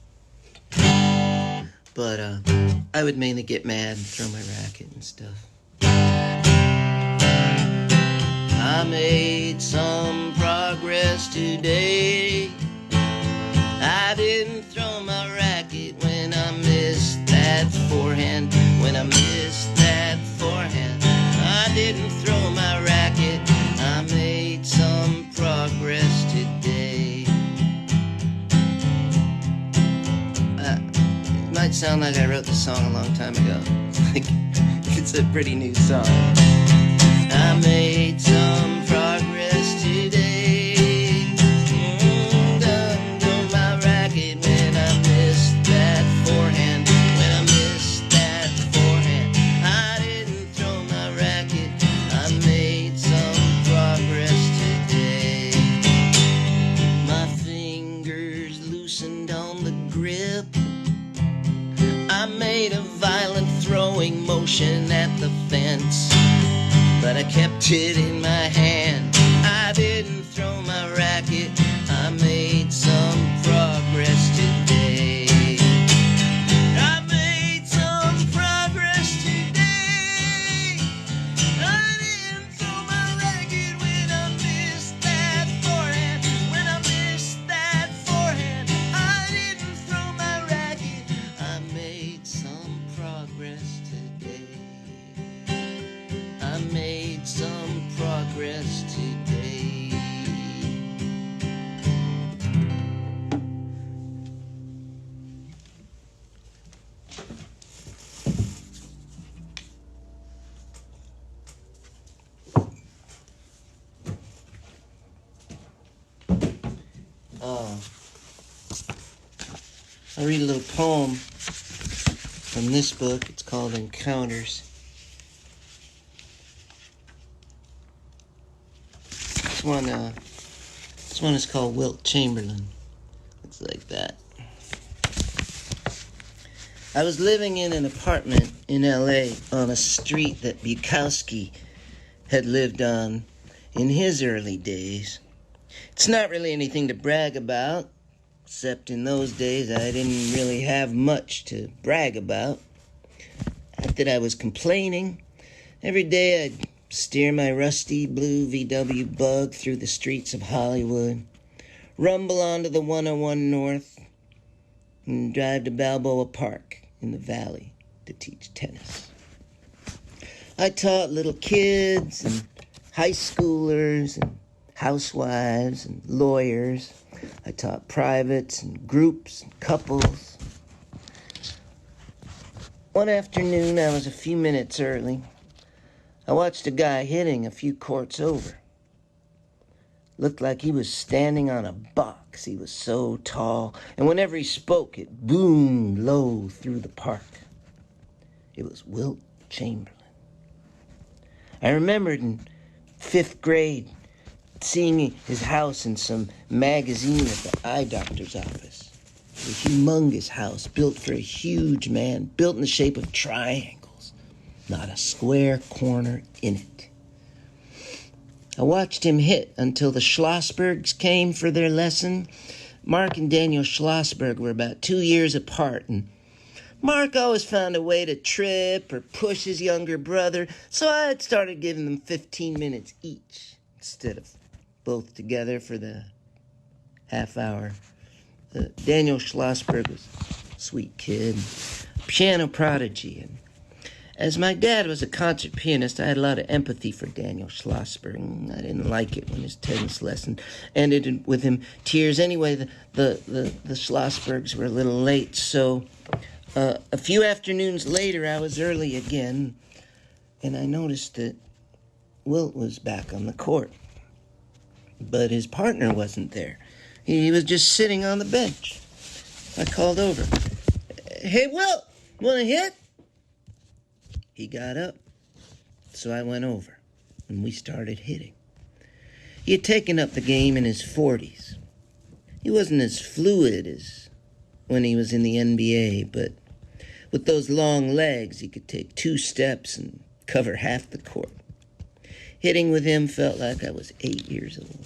But I would mainly get mad and throw my racket and stuff. I made some progress today. I didn't throw my racket when I missed that forehand. When I missed that forehand, I didn't throw my racket. I made some progress today. It might sound like I wrote the song a long time ago. It's a pretty new song. I made some progress today. Done throw my racket when I missed that forehand. When I missed that forehand, I didn't throw my racket. I made some progress today. My fingers loosened on the grip. I made a violent throwing motion at the fence, but I kept it in my hand. I didn't throw my racket. I made some progress today. I made some progress today. I didn't throw my racket when I missed that forehand. When I missed that forehand, I didn't throw my racket. I made some progress today. I made some progress today. I'll read a little poem from this book. It's called Encounters. This one is called Wilt Chamberlain. It's like that. I was living in an apartment in L.A. on a street that Bukowski had lived on in his early days. It's not really anything to brag about, except in those days I didn't really have much to brag about. Not that I was complaining. Every day I'd steer my rusty blue VW Bug through the streets of Hollywood, rumble onto the 101 North, and drive to Balboa Park in the valley to teach tennis. I taught little kids and high schoolers and housewives and lawyers. I taught privates and groups and couples. One afternoon, I was a few minutes early. I watched a guy hitting a few courts over. Looked like he was standing on a box. He was so tall, and whenever he spoke, it boomed low through the park. It was Wilt Chamberlain. I remembered in 5th grade seeing his house in some magazine at the eye doctor's office. A humongous house built for a huge man, built in the shape of triangles, not a square corner in it. I watched him hit until the Schlossbergs came for their lesson. Mark and Daniel Schlossberg were about 2 years apart, and Mark always found a way to trip or push his younger brother, so I had started giving them 15 minutes each instead of both together for the half hour. Daniel Schlossberg was a sweet kid, piano prodigy, and as my dad was a concert pianist, I had a lot of empathy for Daniel Schlossberg. I didn't like it when his tennis lesson ended with him tears. Anyway, the Schlossbergs were a little late, so a few afternoons later, I was early again, and I noticed that Wilt was back on the court. But his partner wasn't there. He was just sitting on the bench. I called over. "Hey, Wilt, want to hit?" He got up, so I went over, and we started hitting. He had taken up the game in his 40s. He wasn't as fluid as when he was in the NBA, but with those long legs, he could take 2 steps and cover half the court. Hitting with him felt like I was 8 years old.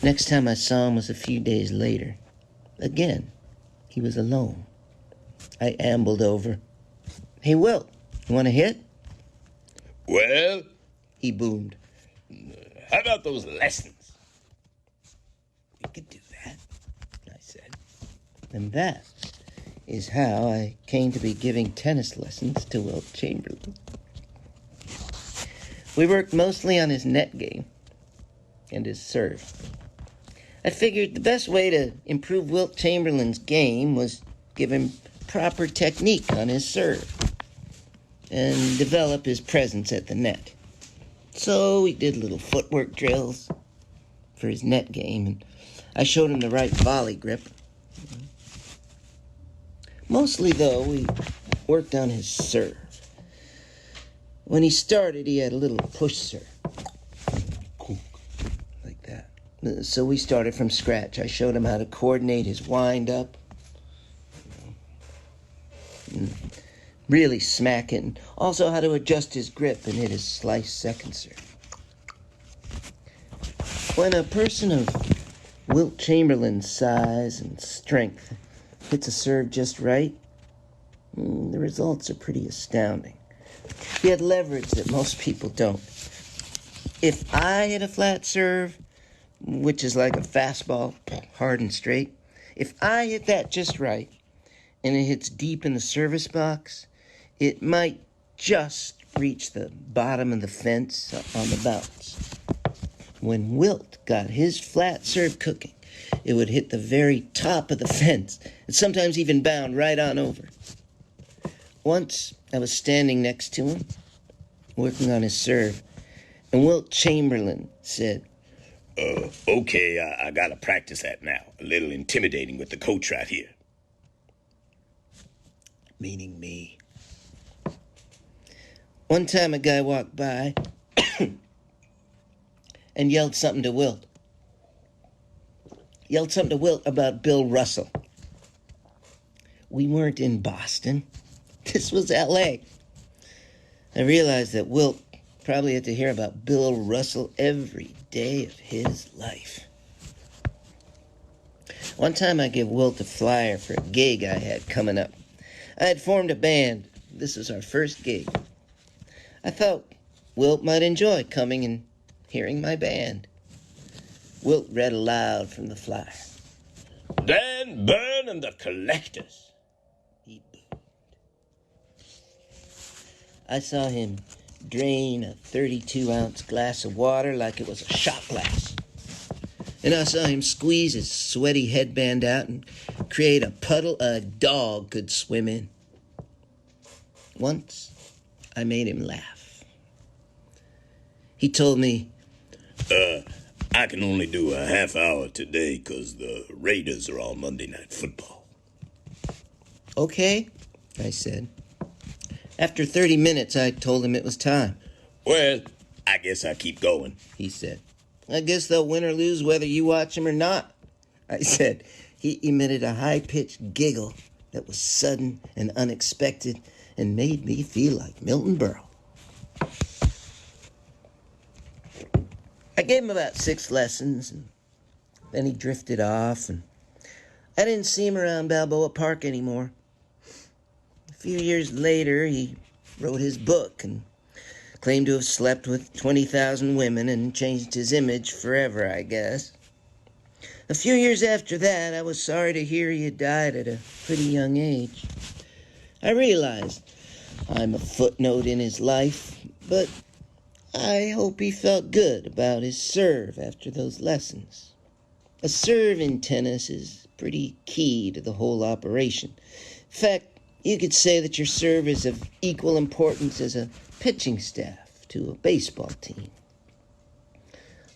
Next time I saw him was a few days later. Again, he was alone. I ambled over. "Hey, Wilt, you want to hit?"
Well,
he boomed.
how about those lessons?
"We could do that," I said. And that is how I came to be giving tennis lessons to Wilt Chamberlain. We worked mostly on his net game and his serve. I figured the best way to improve Wilt Chamberlain's game was give him proper technique on his serve and develop his presence at the net. So we did little footwork drills for his net game, and I showed him the right volley grip. Mostly, though, we worked on his serve. When he started, he had a little push serve. Like that. So we started from scratch. I showed him how to coordinate his wind-up, really smack it, and also how to adjust his grip and hit his slice second serve. When a person of Wilt Chamberlain's size and strength hits a serve just right, the results are pretty astounding. He had leverage that most people don't. If I hit a flat serve, which is like a fastball, hard and straight, if I hit that just right, and it hits deep in the service box, it might just reach the bottom of the fence on the bounce. When Wilt got his flat serve cooking, it would hit the very top of the fence, and sometimes even bound right on over. Once I was standing next to him, working on his serve, and Wilt Chamberlain said,
Okay, I gotta practice that now. A little intimidating with the coach right here.
Meaning me. One time a guy walked by and yelled something to Wilt. Yelled something to Wilt about Bill Russell. We weren't in Boston. This was L.A. I realized that Wilt probably had to hear about Bill Russell every day of his life. One time I gave Wilt a flyer for a gig I had coming up. I had formed a band. This was our first gig. I thought Wilt might enjoy coming and hearing my band. Wilt read aloud from the flyer.
Dan Bern and the Collectors.
He boomed. I saw him drain a 32-ounce glass of water like it was a shot glass. And I saw him squeeze his sweaty headband out and create a puddle a dog could swim in. Once, I made him laugh. He told me,
I can only do a half hour today because the Raiders are on Monday Night Football.
Okay, I said. After 30 minutes, I told him it was time.
Well, I guess I keep going,
he said. I guess they'll win or lose whether you watch them or not, I said. He emitted a high-pitched giggle that was sudden and unexpected and made me feel like Milton Berle. I gave him about 6 lessons, and then he drifted off, and I didn't see him around Balboa Park anymore. A few years later, he wrote his book and claimed to have slept with 20,000 women and changed his image forever, I guess. A few years after that, I was sorry to hear he had died at a pretty young age. I realized I'm a footnote in his life, but I hope he felt good about his serve after those lessons. A serve in tennis is pretty key to the whole operation. In fact, you could say that your serve is of equal importance as a pitching staff to a baseball team.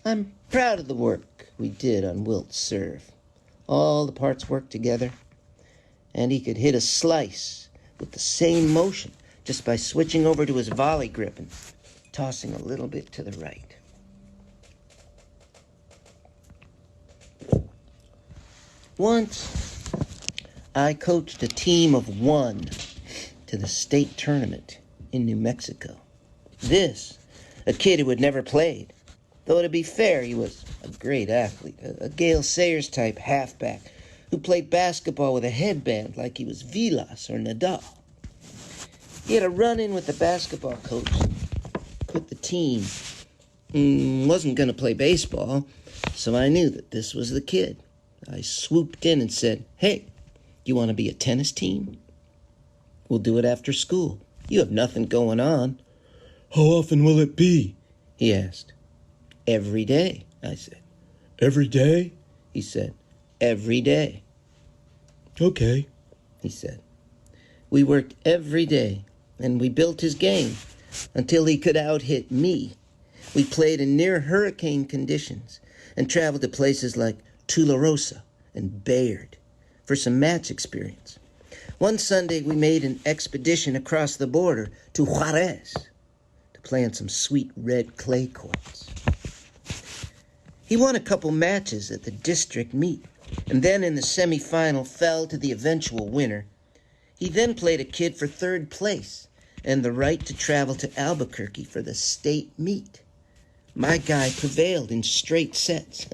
I'm proud of the work we did on Wilt's serve. All the parts worked together, and he could hit a slice with the same motion just by switching over to his volley grip and tossing a little bit to the right. Once, I coached a team of 1 to the state tournament in New Mexico. This a kid who had never played. Though to be fair, he was a great athlete, a Gale Sayers type halfback who played basketball with a headband like he was Vilas or Nadal. He had a run-in with the basketball coach, quit the team, wasn't going to play baseball, so I knew that this was the kid. I swooped in and said, "Hey, you want to be a tennis team? We'll do it after school. You have nothing going on."
How often will it be?
He asked. "Every day," I said.
Every day?
He said. "Every day."
Okay,
he said. We worked every day, and we built his game until he could out-hit me. We played in near-hurricane conditions and traveled to places like Tularosa and Bayard for some match experience. One Sunday, we made an expedition across the border to Juarez to play on some sweet red clay courts. He won a couple matches at the district meet, and then in the semifinal fell to the eventual winner. He then played a kid for third place and the right to travel to Albuquerque for the state meet. My guy prevailed in straight sets,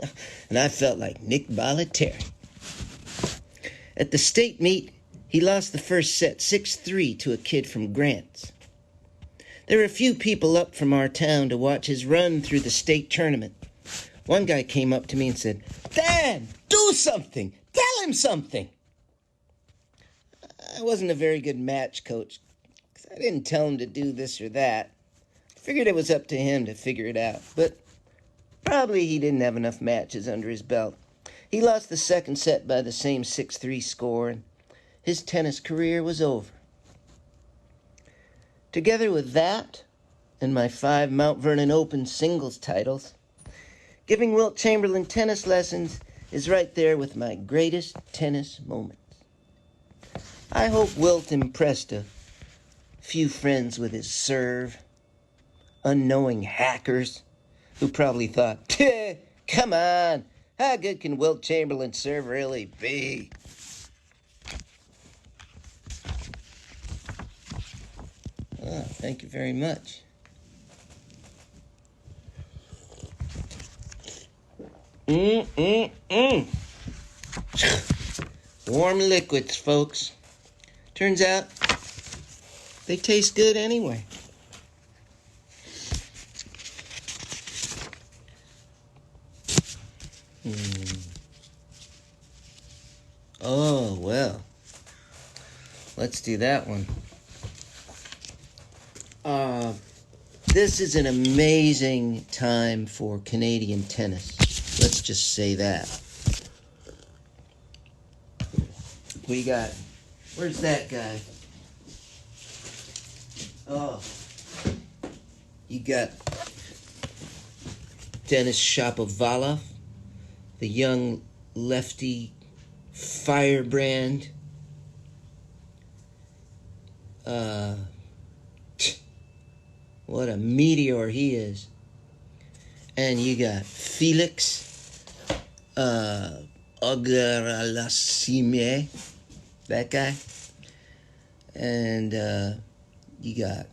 and I felt like Nick Bollettieri. At the state meet, he lost the first set 6-3 to a kid from Grants. There were a few people up from our town to watch his run through the state tournament. One guy came up to me and said, "Dad, do something! Tell him something!" I wasn't a very good match coach, because I didn't tell him to do this or that. I figured it was up to him to figure it out, but probably he didn't have enough matches under his belt. He lost the second set by the same 6-3 score, and his tennis career was over. Together with that, and my 5 Mount Vernon Open singles titles, giving Wilt Chamberlain tennis lessons is right there with my greatest tennis moments. I hope Wilt impressed a few friends with his serve, unknowing hackers who probably thought, "Come on, how good can Wilt Chamberlain's serve really be?" Oh, thank you very much. Warm liquids, folks. Turns out they taste good anyway. Oh, well. Let's do that one. This is an amazing time for Canadian tennis. Let's just say that. We got... Where's that guy? Oh. You got Denis Shapovalov, the young lefty firebrand. What a meteor he is. And you got Felix Auger-Aliassime, that guy. And you got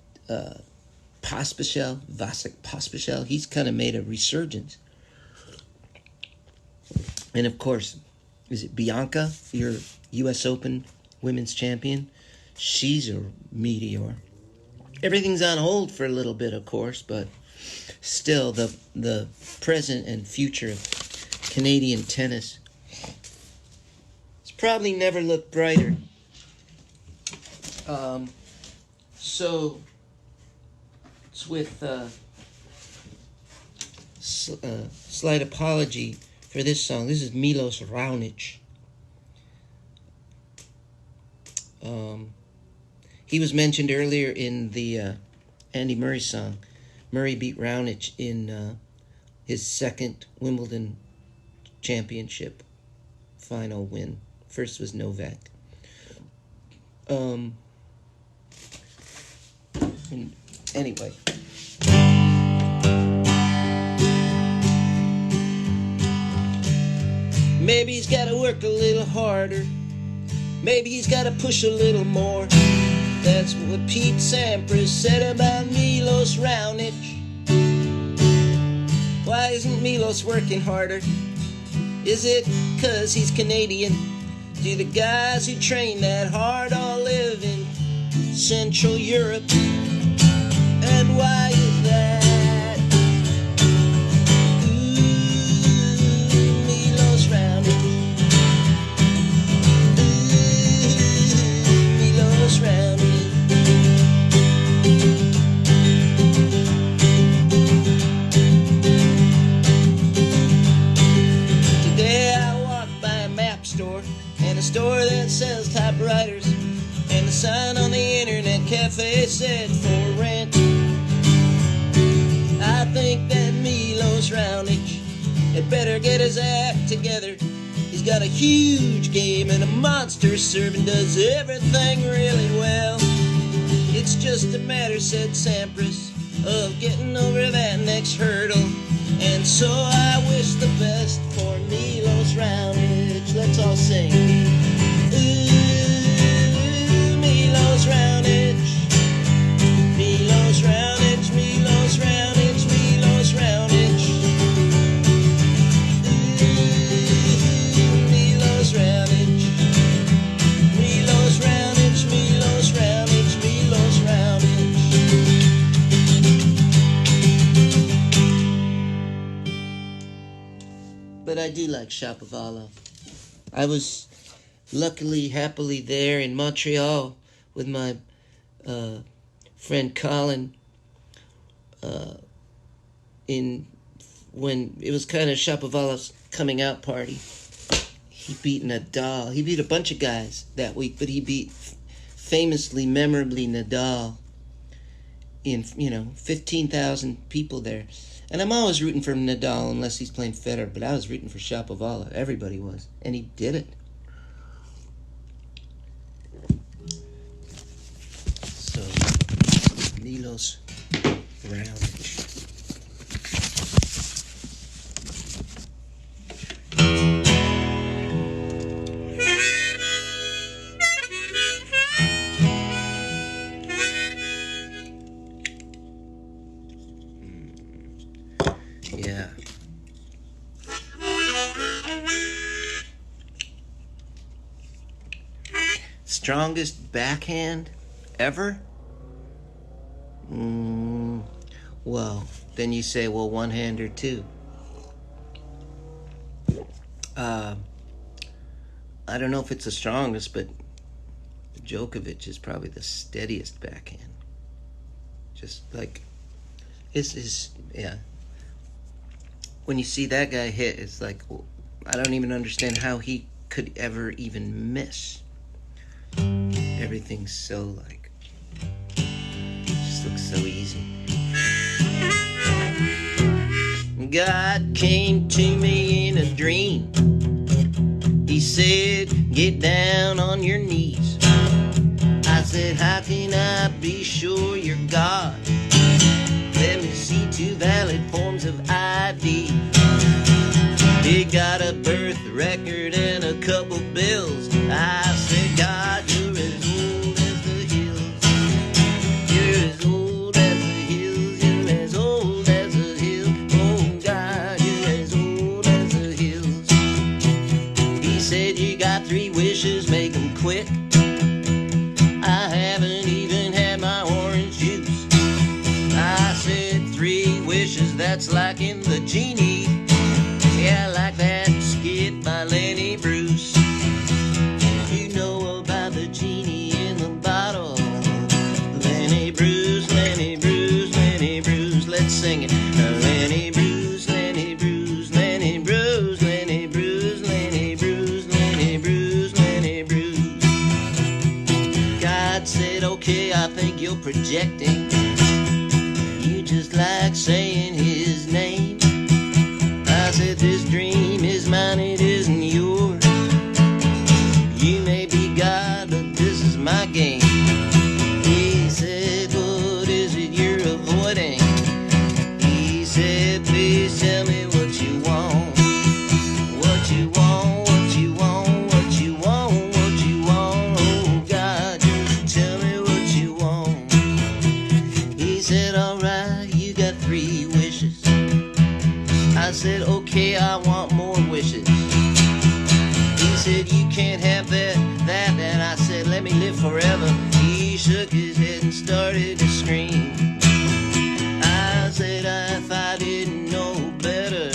Pospisil, Vasek Pospisil. He's kind of made a resurgence. And of course, is it Bianca, your U.S. Open women's champion? She's a meteor. Everything's on hold for a little bit, of course, but still, the present and future of Canadian tennis has probably never looked brighter. So it's with slight apology for this song. This is Milos Raonic. He was mentioned earlier in the Andy Murray song. Murray beat Raonic in his second Wimbledon championship final win. First was Novak. Anyway. Maybe he's got to work a little harder. Maybe he's got to push a little more. That's what Pete Sampras said about Milos Raonic. isn't Milos working harder? Is it 'cause he's Canadian? Do the guys who train that hard all live in Central Europe? And why is that? Ooh, Milos Roundage. Ooh, Milos Roundage. Today I walked by a map store and a store that sells typewriters, and the sign on the internet cafe said for rent. I think that Milos Roundage had better get his act together. He's got a huge game and a monster serve and does everything really well. It's just a matter, said Sampras, of getting over that next hurdle. And so I wish the best for Milos Roundage. Let's all sing. Ooh, Milos Roundage. Milos Roundage, Milos Roundage, Milos Roundage. Ooh, Milos Roundage. Milos Roundage, Milos Roundage, Milos Roundage. But I do like Shapovalov. I was luckily, happily there in Montreal with my friend Colin when it was kind of Shapovalov's coming out party. He beat Nadal. He beat a bunch of guys that week, but he beat famously, memorably Nadal in, 15,000 people there. And I'm always rooting for Nadal unless he's playing Federer, but I was rooting for Shapovalov. Everybody was. And he did it. So, Milos Roundage. Yeah. Strongest backhand ever? Well, then you say, well, one-hander too. I don't know if it's the strongest, but Djokovic is probably the steadiest backhand. Just like, yeah. When you see that guy hit, it's like, I don't even understand how he could ever even miss. Everything's so like, just looks so easy. God came to me in a dream. He said, get down on your knees. I said, how can I be sure you're God? Let me see 2 valid forms of ID. He got a birth record and a couple bills. I said, God, you're as old as the hills. You're as old as the hills. You're as old as the hills. Oh, God, you're as old as the hills. He said, you got 3 wishes, make them quick. I haven't even had my orange juice. I said 3 wishes, that's like in the genie. Yeah, like that skit by Lenny Bruce. You know about the genie in the bottle. Lenny Bruce, Lenny Bruce, Lenny Bruce. Let's sing it. Lenny Bruce, Lenny Bruce, Lenny Bruce, Lenny Bruce, Lenny Bruce, Lenny Bruce, Lenny Bruce. God said, okay, I think you're projecting. You just like saying his name. I said, this dream is mine, it isn't yours. You may be God, but this is my game. He said, what is it you're avoiding? He said, please tell me what you want. What you want, what you want, what you want, what you want. Oh God, just tell me what you want. He said, alright, you got 3 wishes. I said, okay, I want more wishes. He said, you can't have that. And I said, let me live forever. He shook his head and started to scream. I said, if I didn't know better,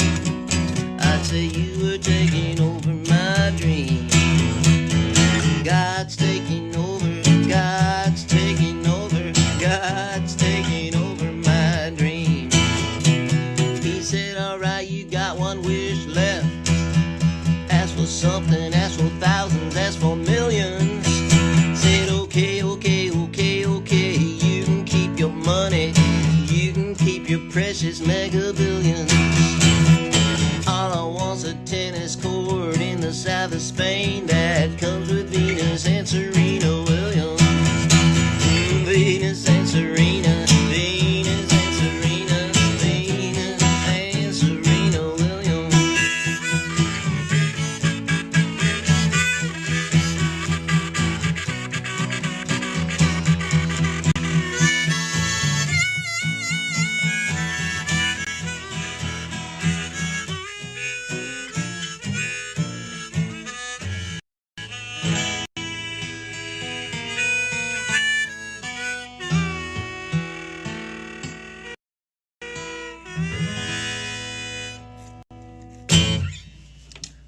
I'd say you were taking over my dream. God's taking over, God's taking over, God's taking over my dream. He said, alright, you got one wish left. Ask for something, ask for thousands, ask for millions. Said, okay, okay, okay, okay. You can keep your money, you can keep your precious mega billions. All I want's a tennis court in the south of Spain that comes with Venus and Serena Williams. Venus and Serena, Venus and Serena, Venus and Serena Williams.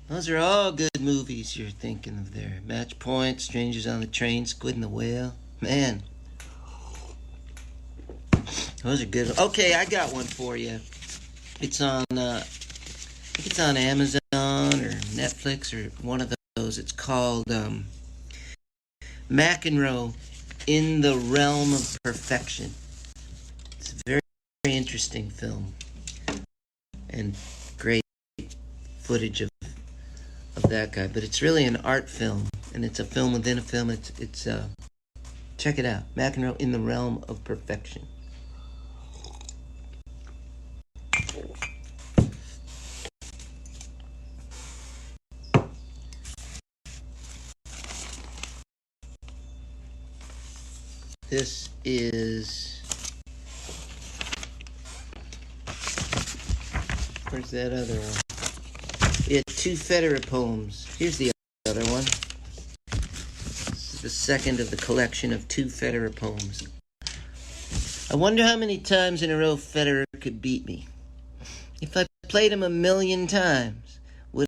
Those are all good movies you're thinking of there. Match Point, Strangers on the Train, Squid and the Whale. Man, those are good. Okay, I got one for you. It's on, I think it's on Amazon or Netflix or one of those. It's called McEnroe in the Realm of Perfection. It's a very, very interesting film and great footage of that guy, but it's really an art film, and it's a film within a film. It's check it out, McEnroe in the Realm of Perfection. This is, where's that other one? We had 2 Federer poems. Here's the other one. This is the second of the collection of 2 Federer poems. I wonder how many times in a row Federer could beat me. If I played him 1,000,000 times, would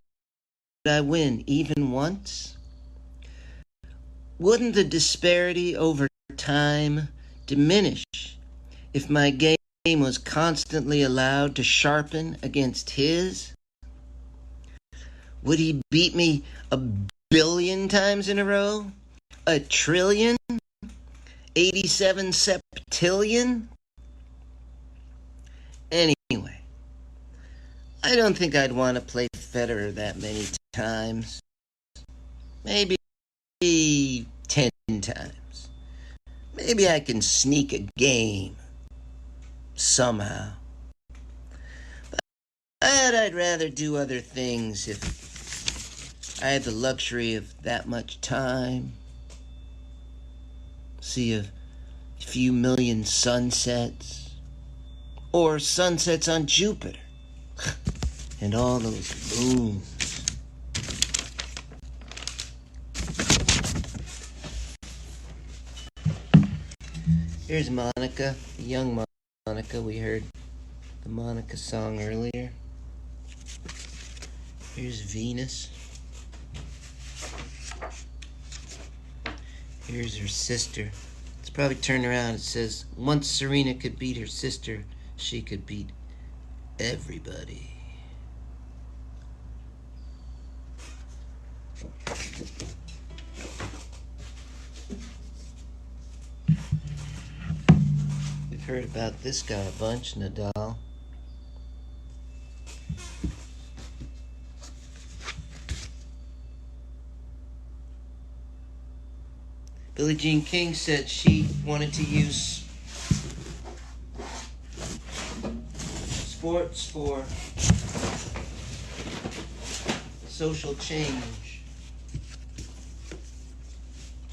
I win even once? Wouldn't the disparity over time diminish if my game was constantly allowed to sharpen against his? Would he beat me 1,000,000,000 times in a row? 1,000,000,000,000? 87 septillion? Anyway, I don't think I'd want to play Federer that many times. Maybe 10 times. Maybe I can sneak a game somehow. But I'd rather do other things if I had the luxury of that much time. See a few million sunsets. Or sunsets on Jupiter. And all those moons. Here's Monica, the young Monica. We heard the Monica song earlier. Here's Venus. Here's her sister. It's probably turned around. It says, once Serena could beat her sister, she could beat everybody. We've heard about this guy a bunch, Nadal. Billie Jean King said she wanted to use sports for social change.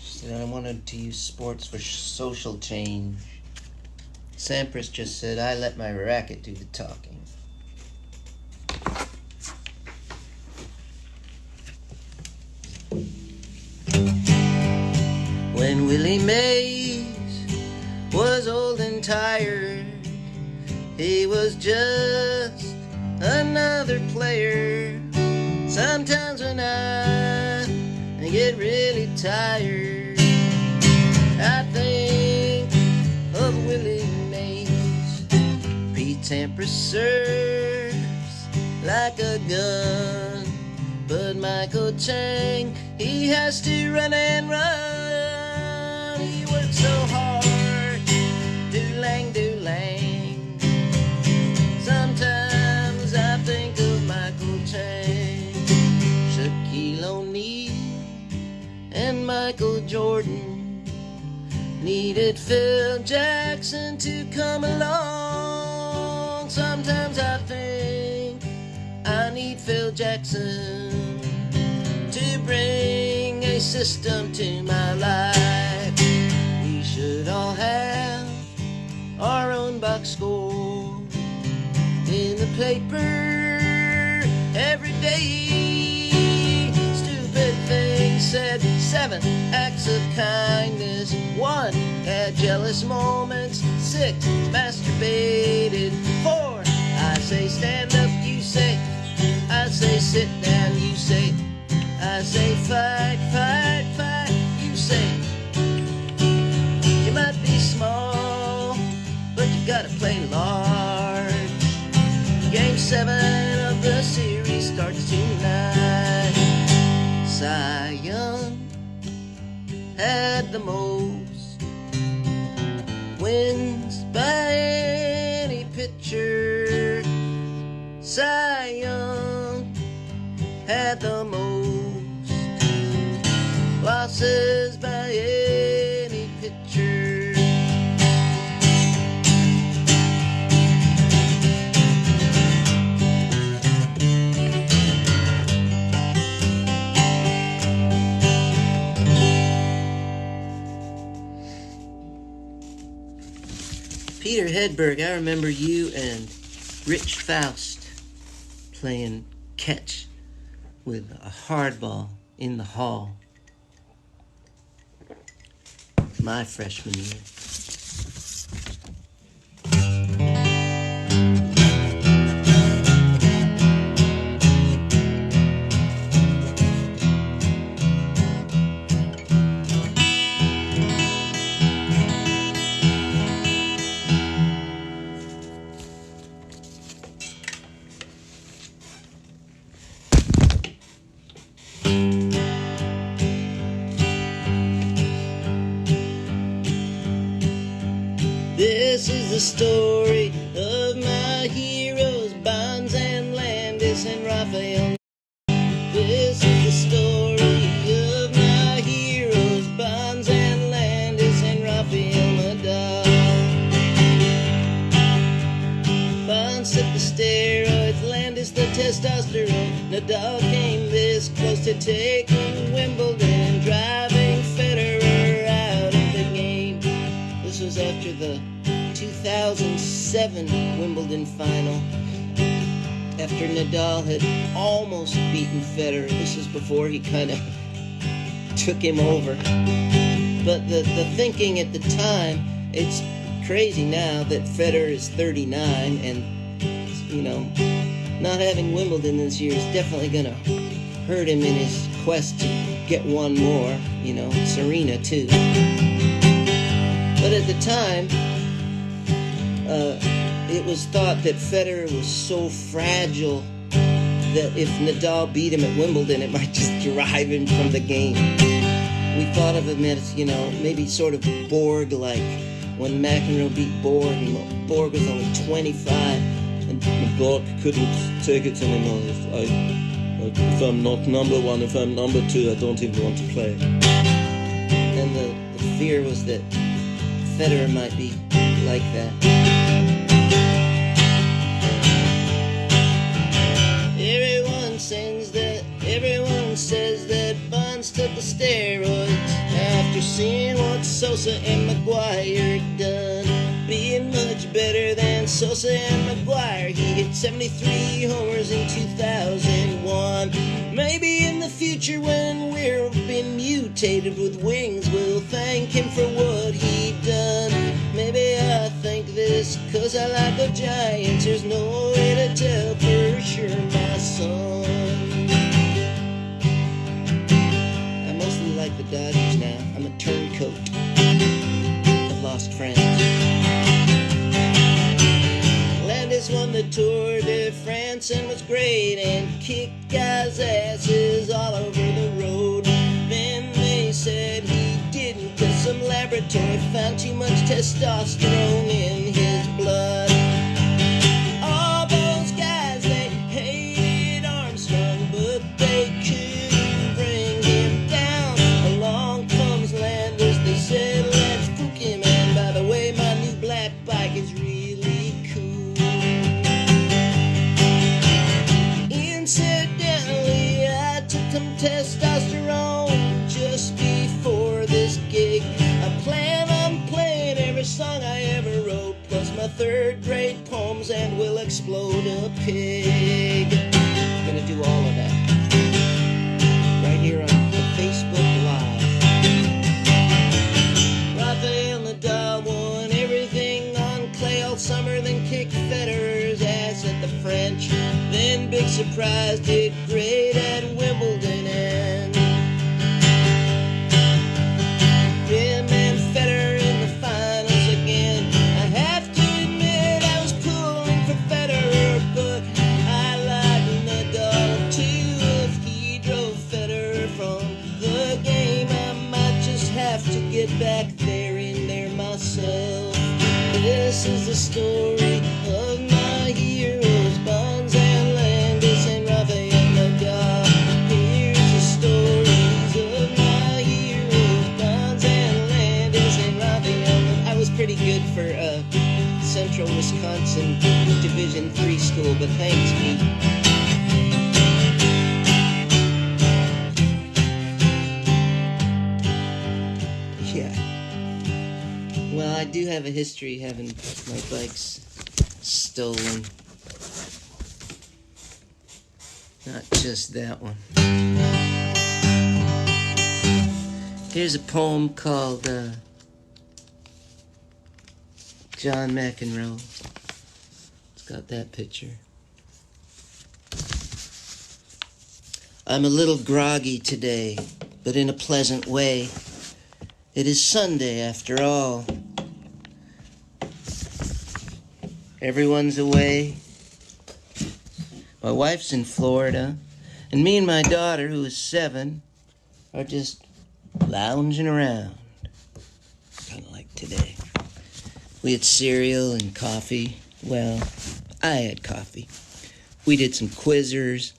She said, I wanted to use sports for social change. Sampras just said, I let my racket do the talking. when Willie Mays was old and tired. He was just another player. Sometimes when I get really tired, I think of Willie Mays. Pete Sampras serves like a gun, but Michael Chang, he has to run and run. He works so hard, do-lang, do-lang. Sometimes I think of Michael Chang, Shaquille O'Neal, and Michael Jordan needed Phil Jackson to come along. Sometimes I think I need Phil Jackson to bring a system to my life. We should all have our own box score in the paper every day. Stupid things said, 7 acts of kindness, 1 had jealous moments, 6 masturbated, 4 I say stand up, you say, I say sit down, you say, I say fight, fight, fight, you say. You might be small, but you gotta play large. Game 7 of the series starts tonight. Cy Young had the most wins by any pitcher. Cy Young had the most losses by any pitcher. Peter Hedberg, I remember you and Rich Faust playing catch with a hardball in the hall my freshman year. This is the story of my heroes, Bonds and Landis and Raphael. This is the story of my heroes, Bonds and Landis and Raphael Nadal. Bonds took the steroids, Landis the testosterone. Nadal came this close to taking Wimbledon, driving Federer out of the game. This was after the 2007 Wimbledon final, after Nadal had almost beaten Federer. This was before he kind of took him over. But the thinking at the time, it's crazy now that Federer is 39 and, you know, not having Wimbledon this year is definitely going to hurt him in his quest to get one more, you know, Serena too. But at the time, it was thought that Federer was so fragile that if Nadal beat him at Wimbledon, it might just drive him from the game. We thought of him as, you know, maybe sort of Borg-like. When McEnroe beat Borg, and Borg was only 25, and
Borg couldn't take it anymore. If I'm not number 1, if I'm number 2, I don't even want to play.
And the fear was that Federer might be like that. Everyone says that Bonds took the steroids after seeing what Sosa and McGuire done. Being much better than Sosa and McGuire, he hit 73 homers in 2001. Maybe in the future when we're been mutated with wings, we'll thank him for what he done. Maybe I think this 'cause I like the Giants. There's no way to tell for sure, my son. I mostly like the Dodgers now. I'm a turncoat. I've lost friends. Landis won the Tour de France and was great and kicked guys' asses all over the road. Then they said he didn't 'cause some laboratory found too much testosterone in his blood. All those guys, they hated Armstrong, but they couldn't bring him down. Along comes Landis, they said, let's cook him. And by the way, my new black bike is really cool. Incidentally, I took some testosterone just before this gig. I plan on playing every song I ever wrote, plus my third grade poems, and will explode a pig. I'm gonna do all of that right here on the Facebook Live. Rafael Nadal won everything on clay all summer, then kicked Federer's ass at the French. Then, big surprise, did great at Wimbledon, and him and Federer in the finals again. I have to admit I was pulling for Federer, but I like Nadal too. If he drove Federer from the game, I might just have to get back there in there myself. This is the story of my heroes, Bonds and Landis and Rafael Nadal. Here's the stories of my heroes, Bonds and Landis and Rafael Nadal. I was pretty good for Central Wisconsin Division III school, but thanks, Pete. Yeah. Well, I do have a history having my bikes stolen. Not just that one. Here's a poem called John McEnroe. It's got that picture. I'm a little groggy today, but in a pleasant way. It is Sunday after all. Everyone's away. My wife's in Florida, and me and my daughter, who is 7, are just lounging around. Kind of like today. We had cereal and coffee. Well, I had coffee. We did some quizzers.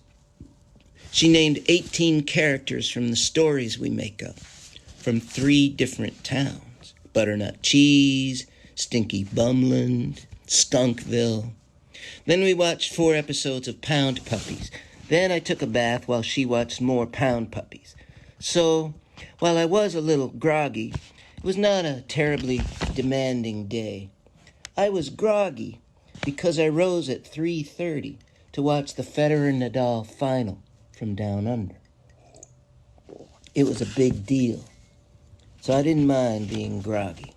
She named 18 characters from the stories we make up, from 3 different towns. Butternut Cheese, Stinky Bumland, Skunkville. Then we watched 4 episodes of Pound Puppies. Then I took a bath while she watched more Pound Puppies. So, while I was a little groggy, it was not a terribly demanding day. I was groggy because I rose at 3:30 to watch the Federer-Nadal final from down under. It was a big deal, so I didn't mind being groggy.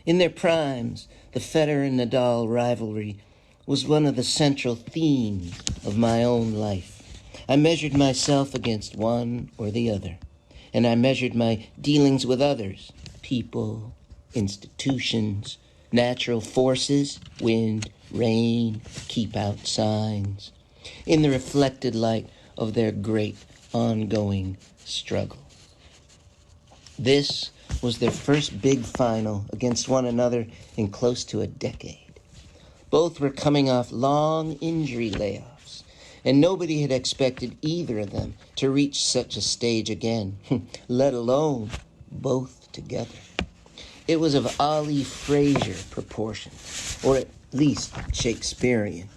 In their primes, the Federer-Nadal rivalry was one of the central themes of my own life. I measured myself against one or the other, and I measured my dealings with others, people, institutions, natural forces, wind, rain, keep-out signs, in the reflected light of their great ongoing struggle. This was their first big final against one another in close to a decade. Both were coming off long injury layoffs, and nobody had expected either of them to reach such a stage again, let alone both together. It was of Ali Frazier proportions, or at least Shakespearean.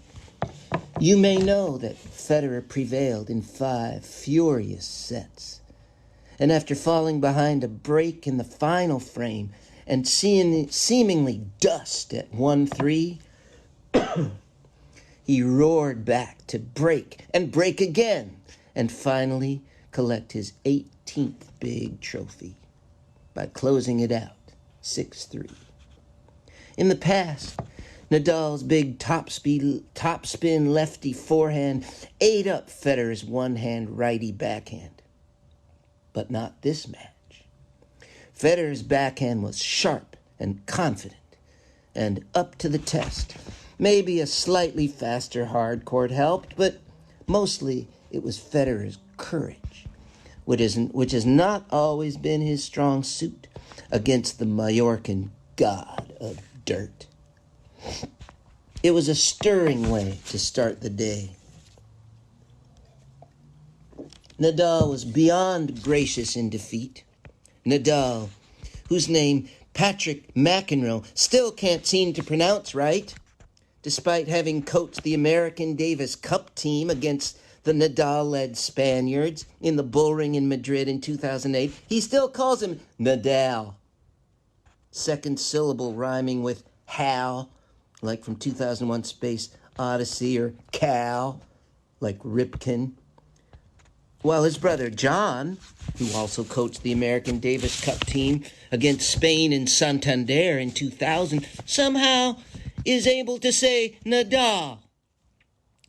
You may know that Federer prevailed in 5 furious sets, and after falling behind a break in the final frame and seemingly dust at 1-3, he roared back to break and break again and finally collect his 18th big trophy by closing it out 6-3. In the past, Nadal's big topspin lefty forehand ate up Federer's one-hand righty backhand. But not this match. Federer's backhand was sharp and confident and up to the test. Maybe a slightly faster hard court helped, but mostly it was Federer's courage, which has not always been his strong suit against the Mallorcan god of dirt. It was a stirring way to start the day. Nadal was beyond gracious in defeat. Nadal, whose name Patrick McEnroe still can't seem to pronounce right, despite having coached the American Davis Cup team against the Nadal-led Spaniards in the bullring in Madrid in 2008, he still calls him Nadal. Second syllable rhyming with Hal, like from 2001 Space Odyssey, or Cal, like Ripken. While his brother John, who also coached the American Davis Cup team against Spain in Santander in 2000, somehow is able to say Nadal.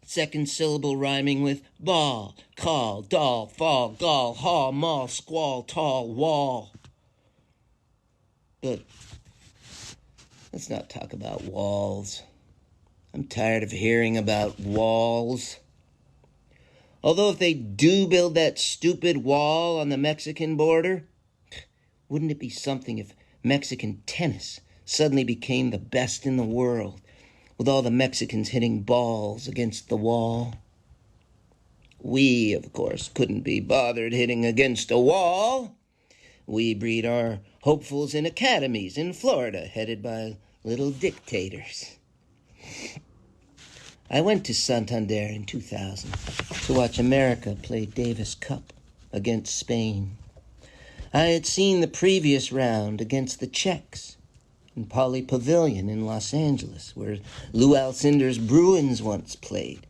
Second syllable rhyming with ball, call, doll, fall, gall, haul, maul, squall, tall, wall. But let's not talk about walls. I'm tired of hearing about walls. Although if they do build that stupid wall on the Mexican border, wouldn't it be something if Mexican tennis suddenly became the best in the world, with all the Mexicans hitting balls against the wall? We, of course, couldn't be bothered hitting against a wall. We breed our hopefuls in academies in Florida, headed by little dictators. I went to Santander in 2000 to watch America play Davis Cup against Spain. I had seen the previous round against the Czechs in Pauley Pavilion in Los Angeles, where Lou Alcindor's Bruins once played.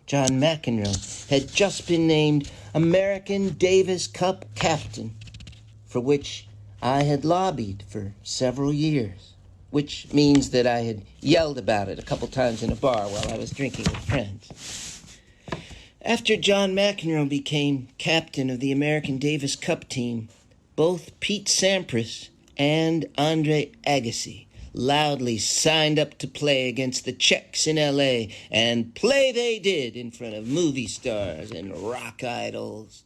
John McEnroe had just been named American Davis Cup captain, for which I had lobbied for several years, which means that I had yelled about it a couple times in a bar while I was drinking with friends. After John McEnroe became captain of the American Davis Cup team, both Pete Sampras and Andre Agassi loudly signed up to play against the Czechs in L.A., and play they did in front of movie stars and rock idols.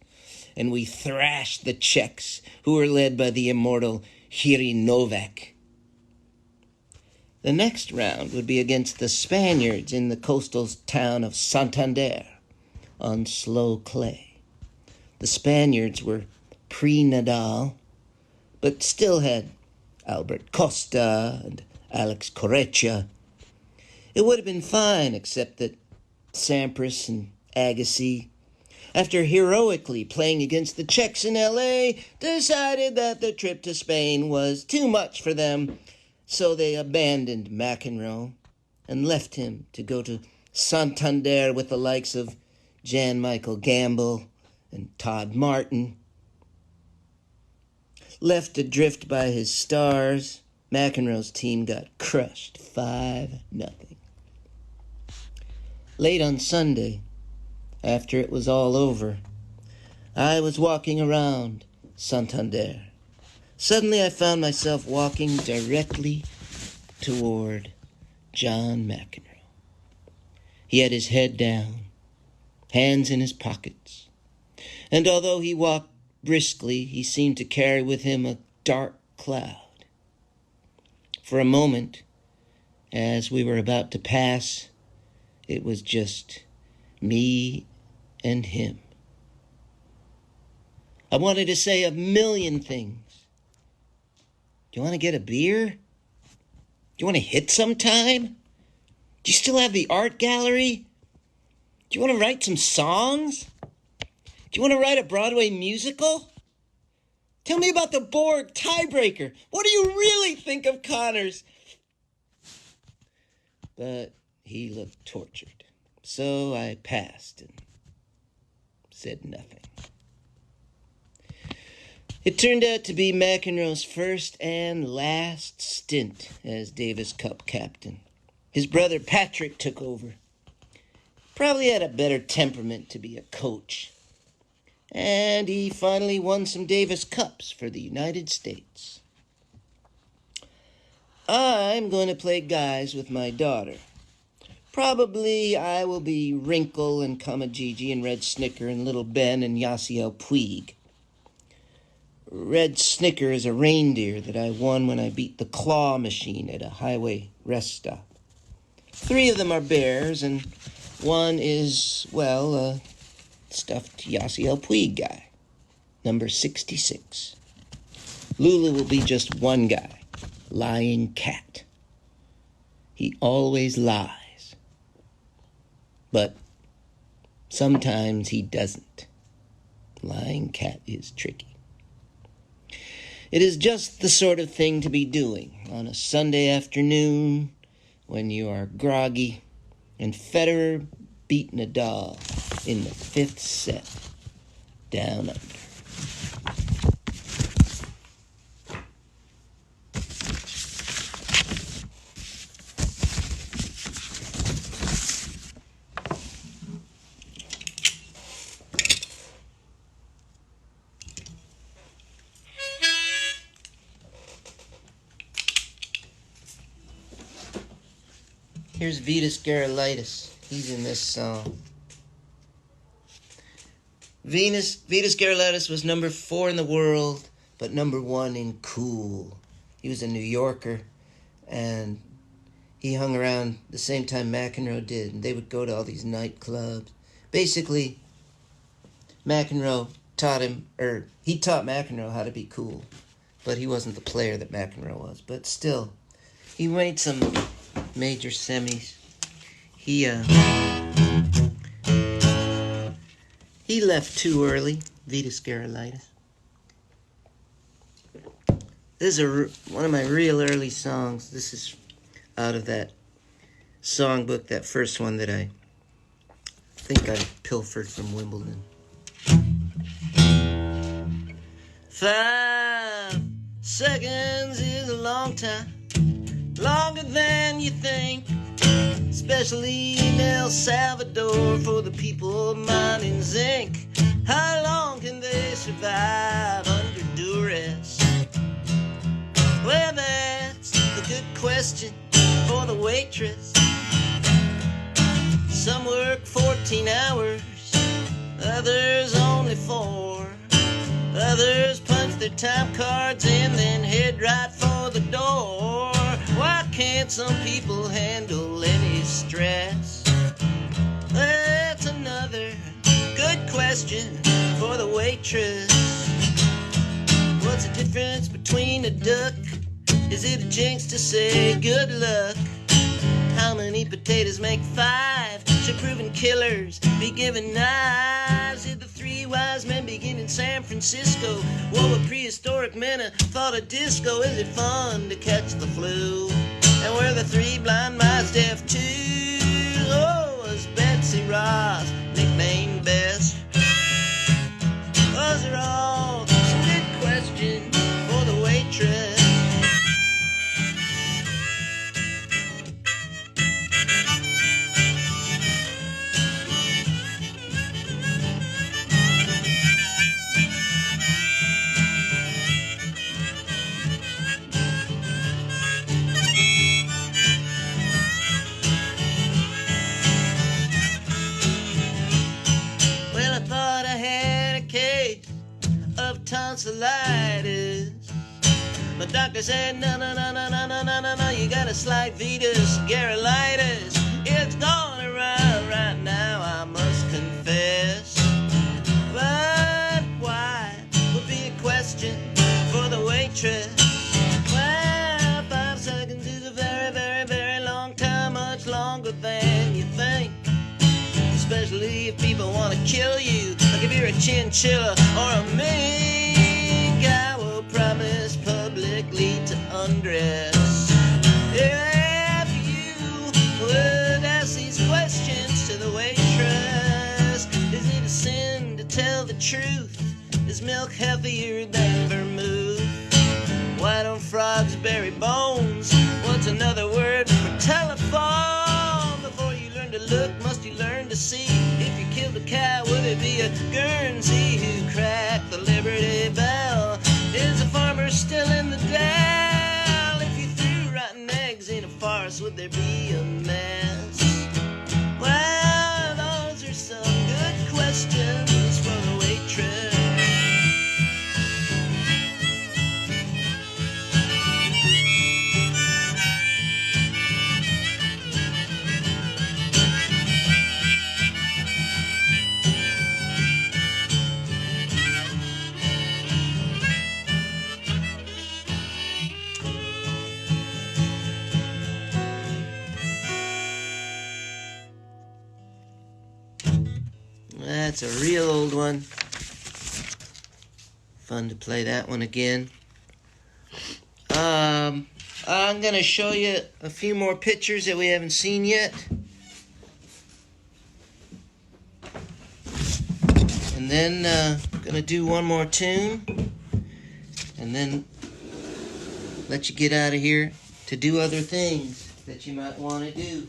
And we thrashed the Czechs, who were led by the immortal Jiří Novák. The next round would be against the Spaniards in the coastal town of Santander on slow clay. The Spaniards were pre-Nadal, but still had Albert Costa and Alex Corretja. It would have been fine, except that Sampras and Agassi, after heroically playing against the Czechs in L.A., decided that the trip to Spain was too much for them, so they abandoned McEnroe and left him to go to Santander with the likes of Jan-Michael Gamble and Todd Martin. Left adrift by his stars, McEnroe's team got crushed 5-0. Late on Sunday, after it was all over, I was walking around Santander. Suddenly I found myself walking directly toward John McEnroe. He had his head down, hands in his pockets, and although he walked briskly, he seemed to carry with him a dark cloud. For a moment, as we were about to pass, it was just me and him. I wanted to say a million things. Do you want to get a beer? Do you want to hit sometime? Do you still have the art gallery? Do you want to write some songs? Do you want to write a Broadway musical? Tell me about the Borg tiebreaker. What do you really think of Connors? But he looked tortured, so I passed and said nothing. It turned out to be McEnroe's first and last stint as Davis Cup captain. His brother Patrick took over. Probably had a better temperament to be a coach. And he finally won some Davis Cups for the United States. I'm going to play guys with my daughter. Probably I will be Wrinkle and Kamajiji and Red Snicker and Little Ben and Yasiel Puig. Red Snicker is a reindeer that I won when I beat the claw machine at a highway rest stop. 3 of them are bears, and one is, well, a stuffed Yasiel Puig guy, number 66. Lulu will be just one guy, lying cat. He always lies. But sometimes he doesn't. Lying cat is tricky. It is just the sort of thing to be doing on a Sunday afternoon when you are groggy and Federer beat Nadal in the 5th set down under. Here's Vitas Gerulaitis. He's in this song. Vitas Gerulaitis was number 4 in the world, but number 1 in cool. He was a New Yorker, and he hung around the same time McEnroe did, and they would go to all these nightclubs. Basically, McEnroe taught McEnroe how to be cool, but he wasn't the player that McEnroe was. But still, he made some major semis. He left too early, Vitas Gerulaitis. This is one of my real early songs. This is out of that songbook, that first one that I think I pilfered from Wimbledon. 5 seconds is a long time, longer than you think, especially in El Salvador for the people mining zinc. How long can they survive under duress? Well, that's the good question for the waitress. Some work 14 hours, others only 4. Others punch their time cards and then head right for the door. Why can't some people handle any stress? That's another good question for the waitress. What's the difference between a duck? Is it a jinx to say good luck? How many potatoes make 5? Should proven killers be given knives? Did the 3 wise men begin in San Francisco? What were prehistoric men thought of disco? Is it fun to catch the flu? And were the 3 blind mice deaf too? Oh, was Betsy Ross nicknamed Bess? Those are all some good questions for the waitress. Tonsillitis. My doctor said, no, you got a slight Vitas Gerulaitis. It's going around right now, I must confess. But why would be a question for the waitress? Well, 5 seconds is a very, very, very long time, much longer than you think. Especially if people want to kill you, like if you're a chinchilla or a mink. I will promise publicly to undress. If you would ask these questions to the waitress, is it a sin to truth. Is milk healthier than vermouth? Why don't frogs bury bones? What's another word for telephone? Before you learn to look, must you learn to see? If you killed a cow, would it be a Guernsey? Who cracked the Liberty Bell? Is a farmer still in the dell? If you threw rotten eggs in a farce, would there be a mess? Well, those are some good questions for the waitress. That's a real old one. Fun to play that one again. I'm going to show you a few more pictures that we haven't seen yet. And then I'm going to do one more tune. And then let you get out of here to do other things that you might want to do.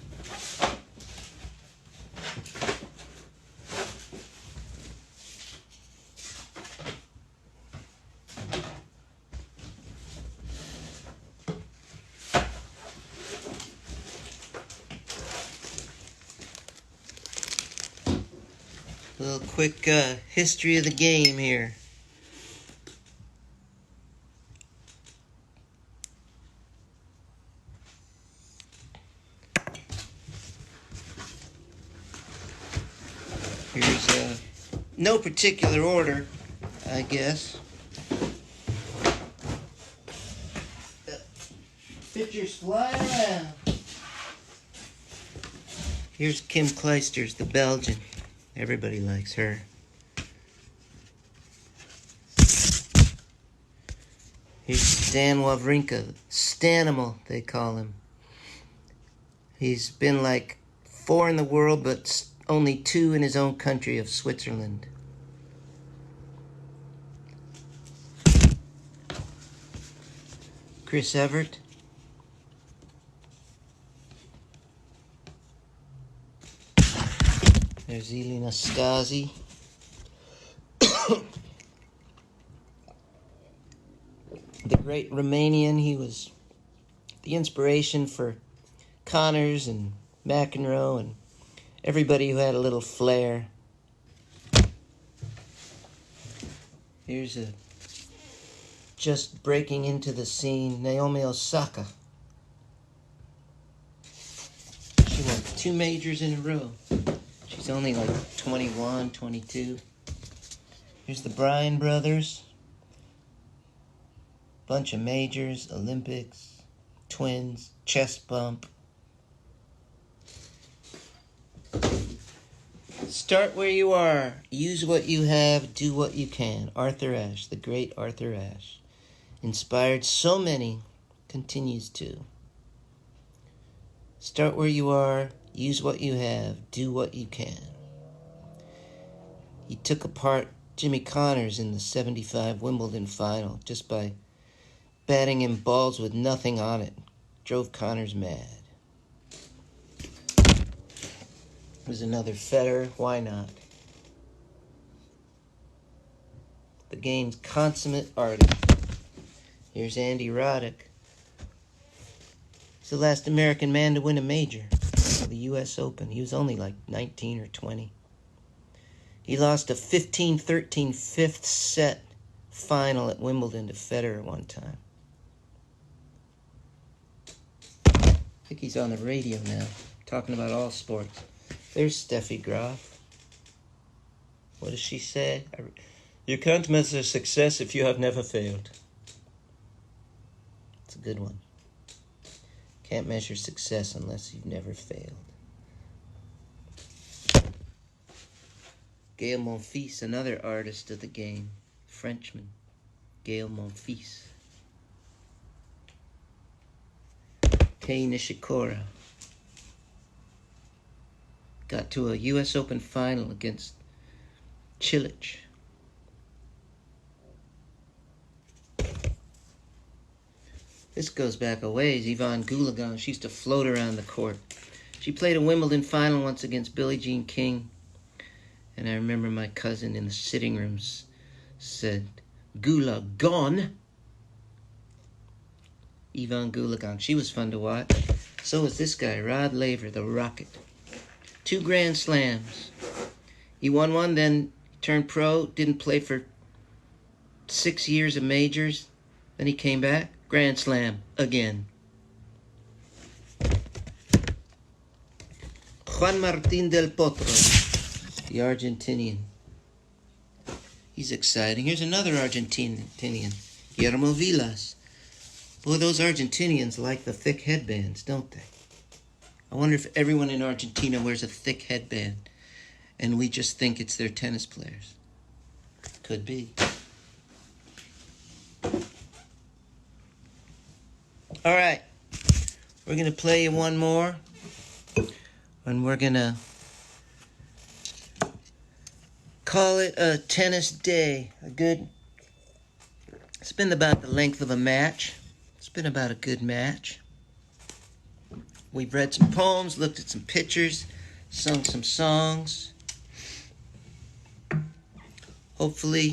A little quick history of the game here. Here's no particular order, I guess. Pictures fly around. Here's Kim Clijsters, the Belgian. Everybody likes her. Here's Stan Wawrinka, Stanimal, they call him. He's been like 4 in the world, but only 2 in his own country of Switzerland. Chris Evert. There's Elina Stasi. The great Romanian, he was the inspiration for Connors and McEnroe and everybody who had a little flair. Here's a just breaking into the scene, Naomi Osaka. She won 2 majors in a row. She's only like 21, 22. Here's the Bryan brothers. Bunch of majors, Olympics, twins, chest bump. Start where you are. Use what you have. Do what you can. Arthur Ashe, the great Arthur Ashe. Inspired so many, continues to. Start where you are. Use what you have. Do what you can. He took apart Jimmy Connors in the 75 Wimbledon final just by batting him balls with nothing on it. Drove Connors mad. There's another Federer. Why not? The game's consummate artist. Here's Andy Roddick. He's the last American man to win a major. The U.S. Open. He was only like 19 or 20. He lost a 15-13 fifth set final at Wimbledon to Federer one time. I think he's on the radio now, talking about all sports. There's Steffi Graf. What does she say? You can't measure success if you have never failed. It's a good one. Can't measure success unless you've never failed. Gael Monfils, another artist of the game. Frenchman. Gael Monfils. Kei Nishikori. Got to a U.S. Open final against Cilic. This goes back a ways. Yvonne Goolagong, she used to float around the court. She played a Wimbledon final once against Billie Jean King. And I remember my cousin in the sitting rooms said, Goolagong. Yvonne Goolagong. She was fun to watch. So was this guy, Rod Laver, the Rocket. 2 Grand Slams. He won one, then turned pro, didn't play for 6 years of majors. Then he came back, Grand Slam again. Juan Martín del Potro, the Argentinian. He's exciting. Here's another Argentinian, Guillermo Vilas. Boy, those Argentinians like the thick headbands, don't they? I wonder if everyone in Argentina wears a thick headband and we just think it's their tennis players. Could be. All right. We're going to play you one more. And we're going to call it a tennis day. It's been about the length of a match. It's been about a good match. We've read some poems, looked at some pictures, sung some songs. Hopefully,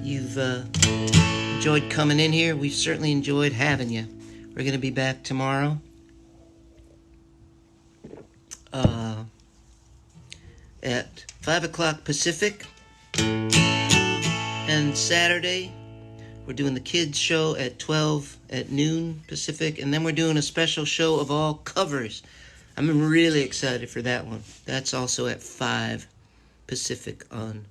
you've enjoyed coming in here. We've certainly enjoyed having you. We're going to be back tomorrow. At 5 o'clock Pacific. And Saturday, we're doing the kids show at 12 at noon Pacific. And then we're doing a special show of all covers. I'm really excited for that one. That's also at 5 Pacific on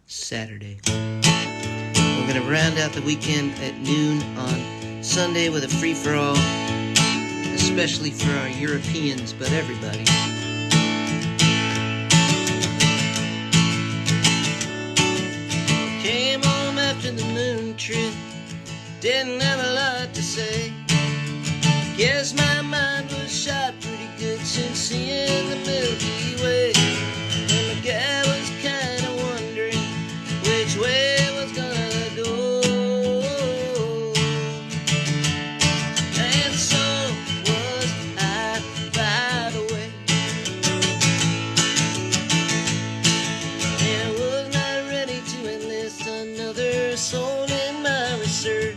Saturday. We're going to round out the weekend at noon on Sunday with a free-for-all, especially for our Europeans, but everybody. Came home after the moon trip, didn't have a lot to say. Guess my mind was shot pretty good since seeing the Milky Way. And the guy was kind of wondering which way it was gonna go. And so was I, by the way. And I was not ready to enlist another soul in my research.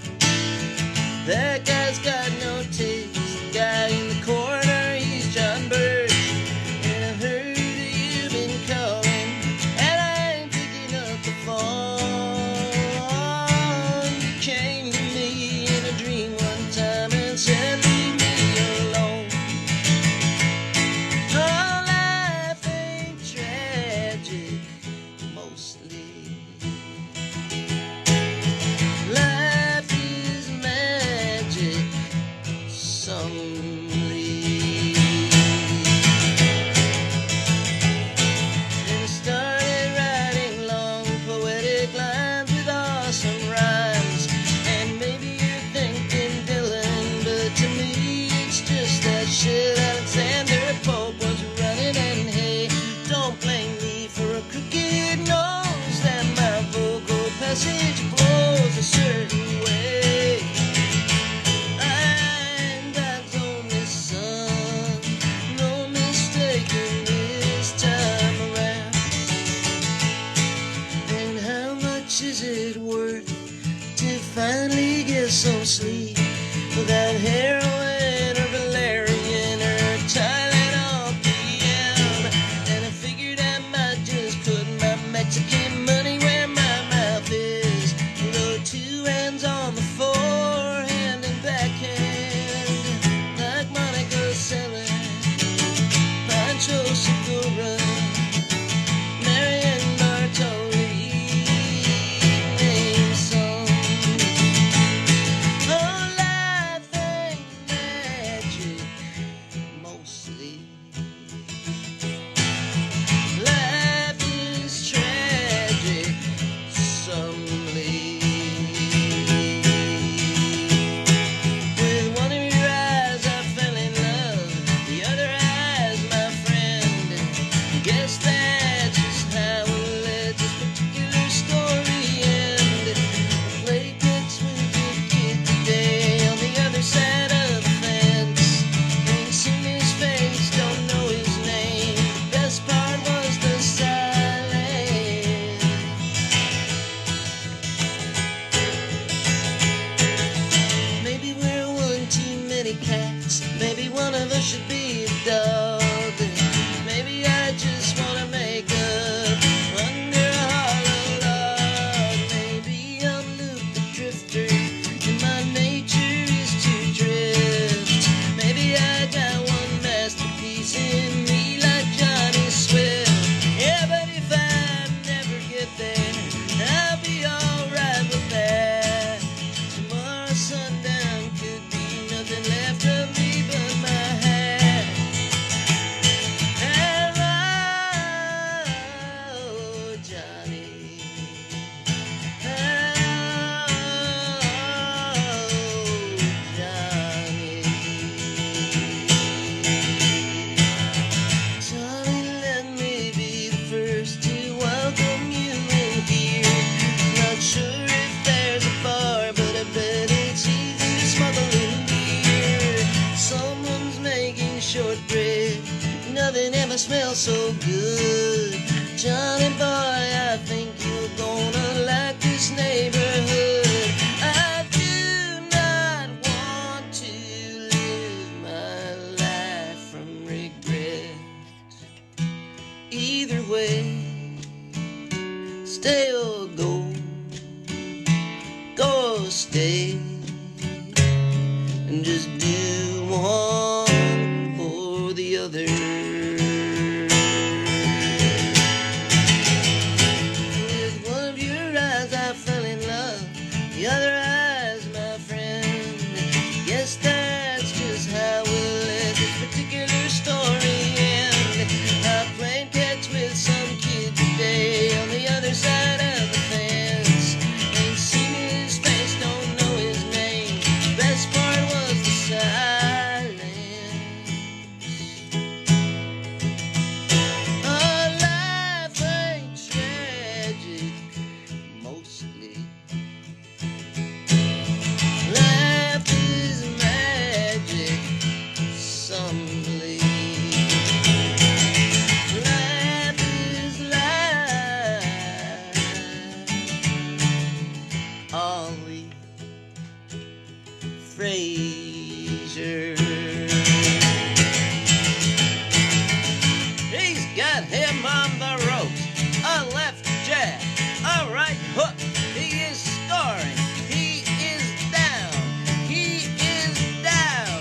smell so good. Johnny boy, I think you're gonna like this neighborhood. I do not want to live my life from regret. Either way, stay or go, go or stay, and just do one or the other. With one of your eyes I fell in love, the other eyes, my friend. Guess that's just how we'll let this particular story end. I'm playing catch with some kid today on the other side of the fence. Ain't seen his face, don't know his name. Best part was the silence. Our life ain't tragic, mostly. Life is magic, some believe. Life is life. Ollie Fraser. He's got him on the ropes. A left jab, a right hook. He is scoring. He is down. He is down.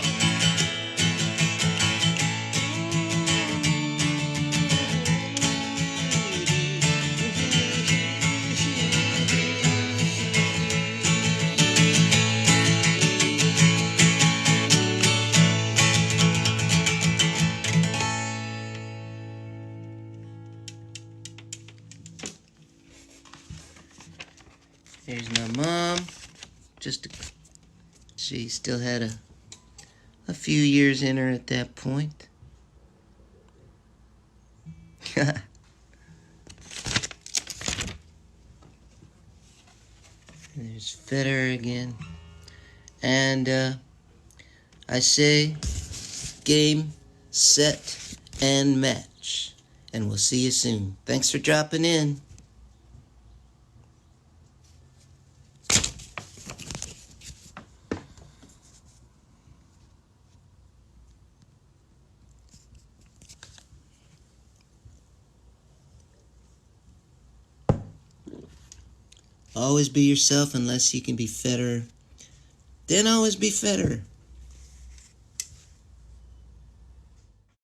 There's my mom. She still had a few years in her at that point. There's Federer again. And I say game, set, and match. And we'll see you soon. Thanks for dropping in. Always be yourself unless you can be Federer. Then always be Federer.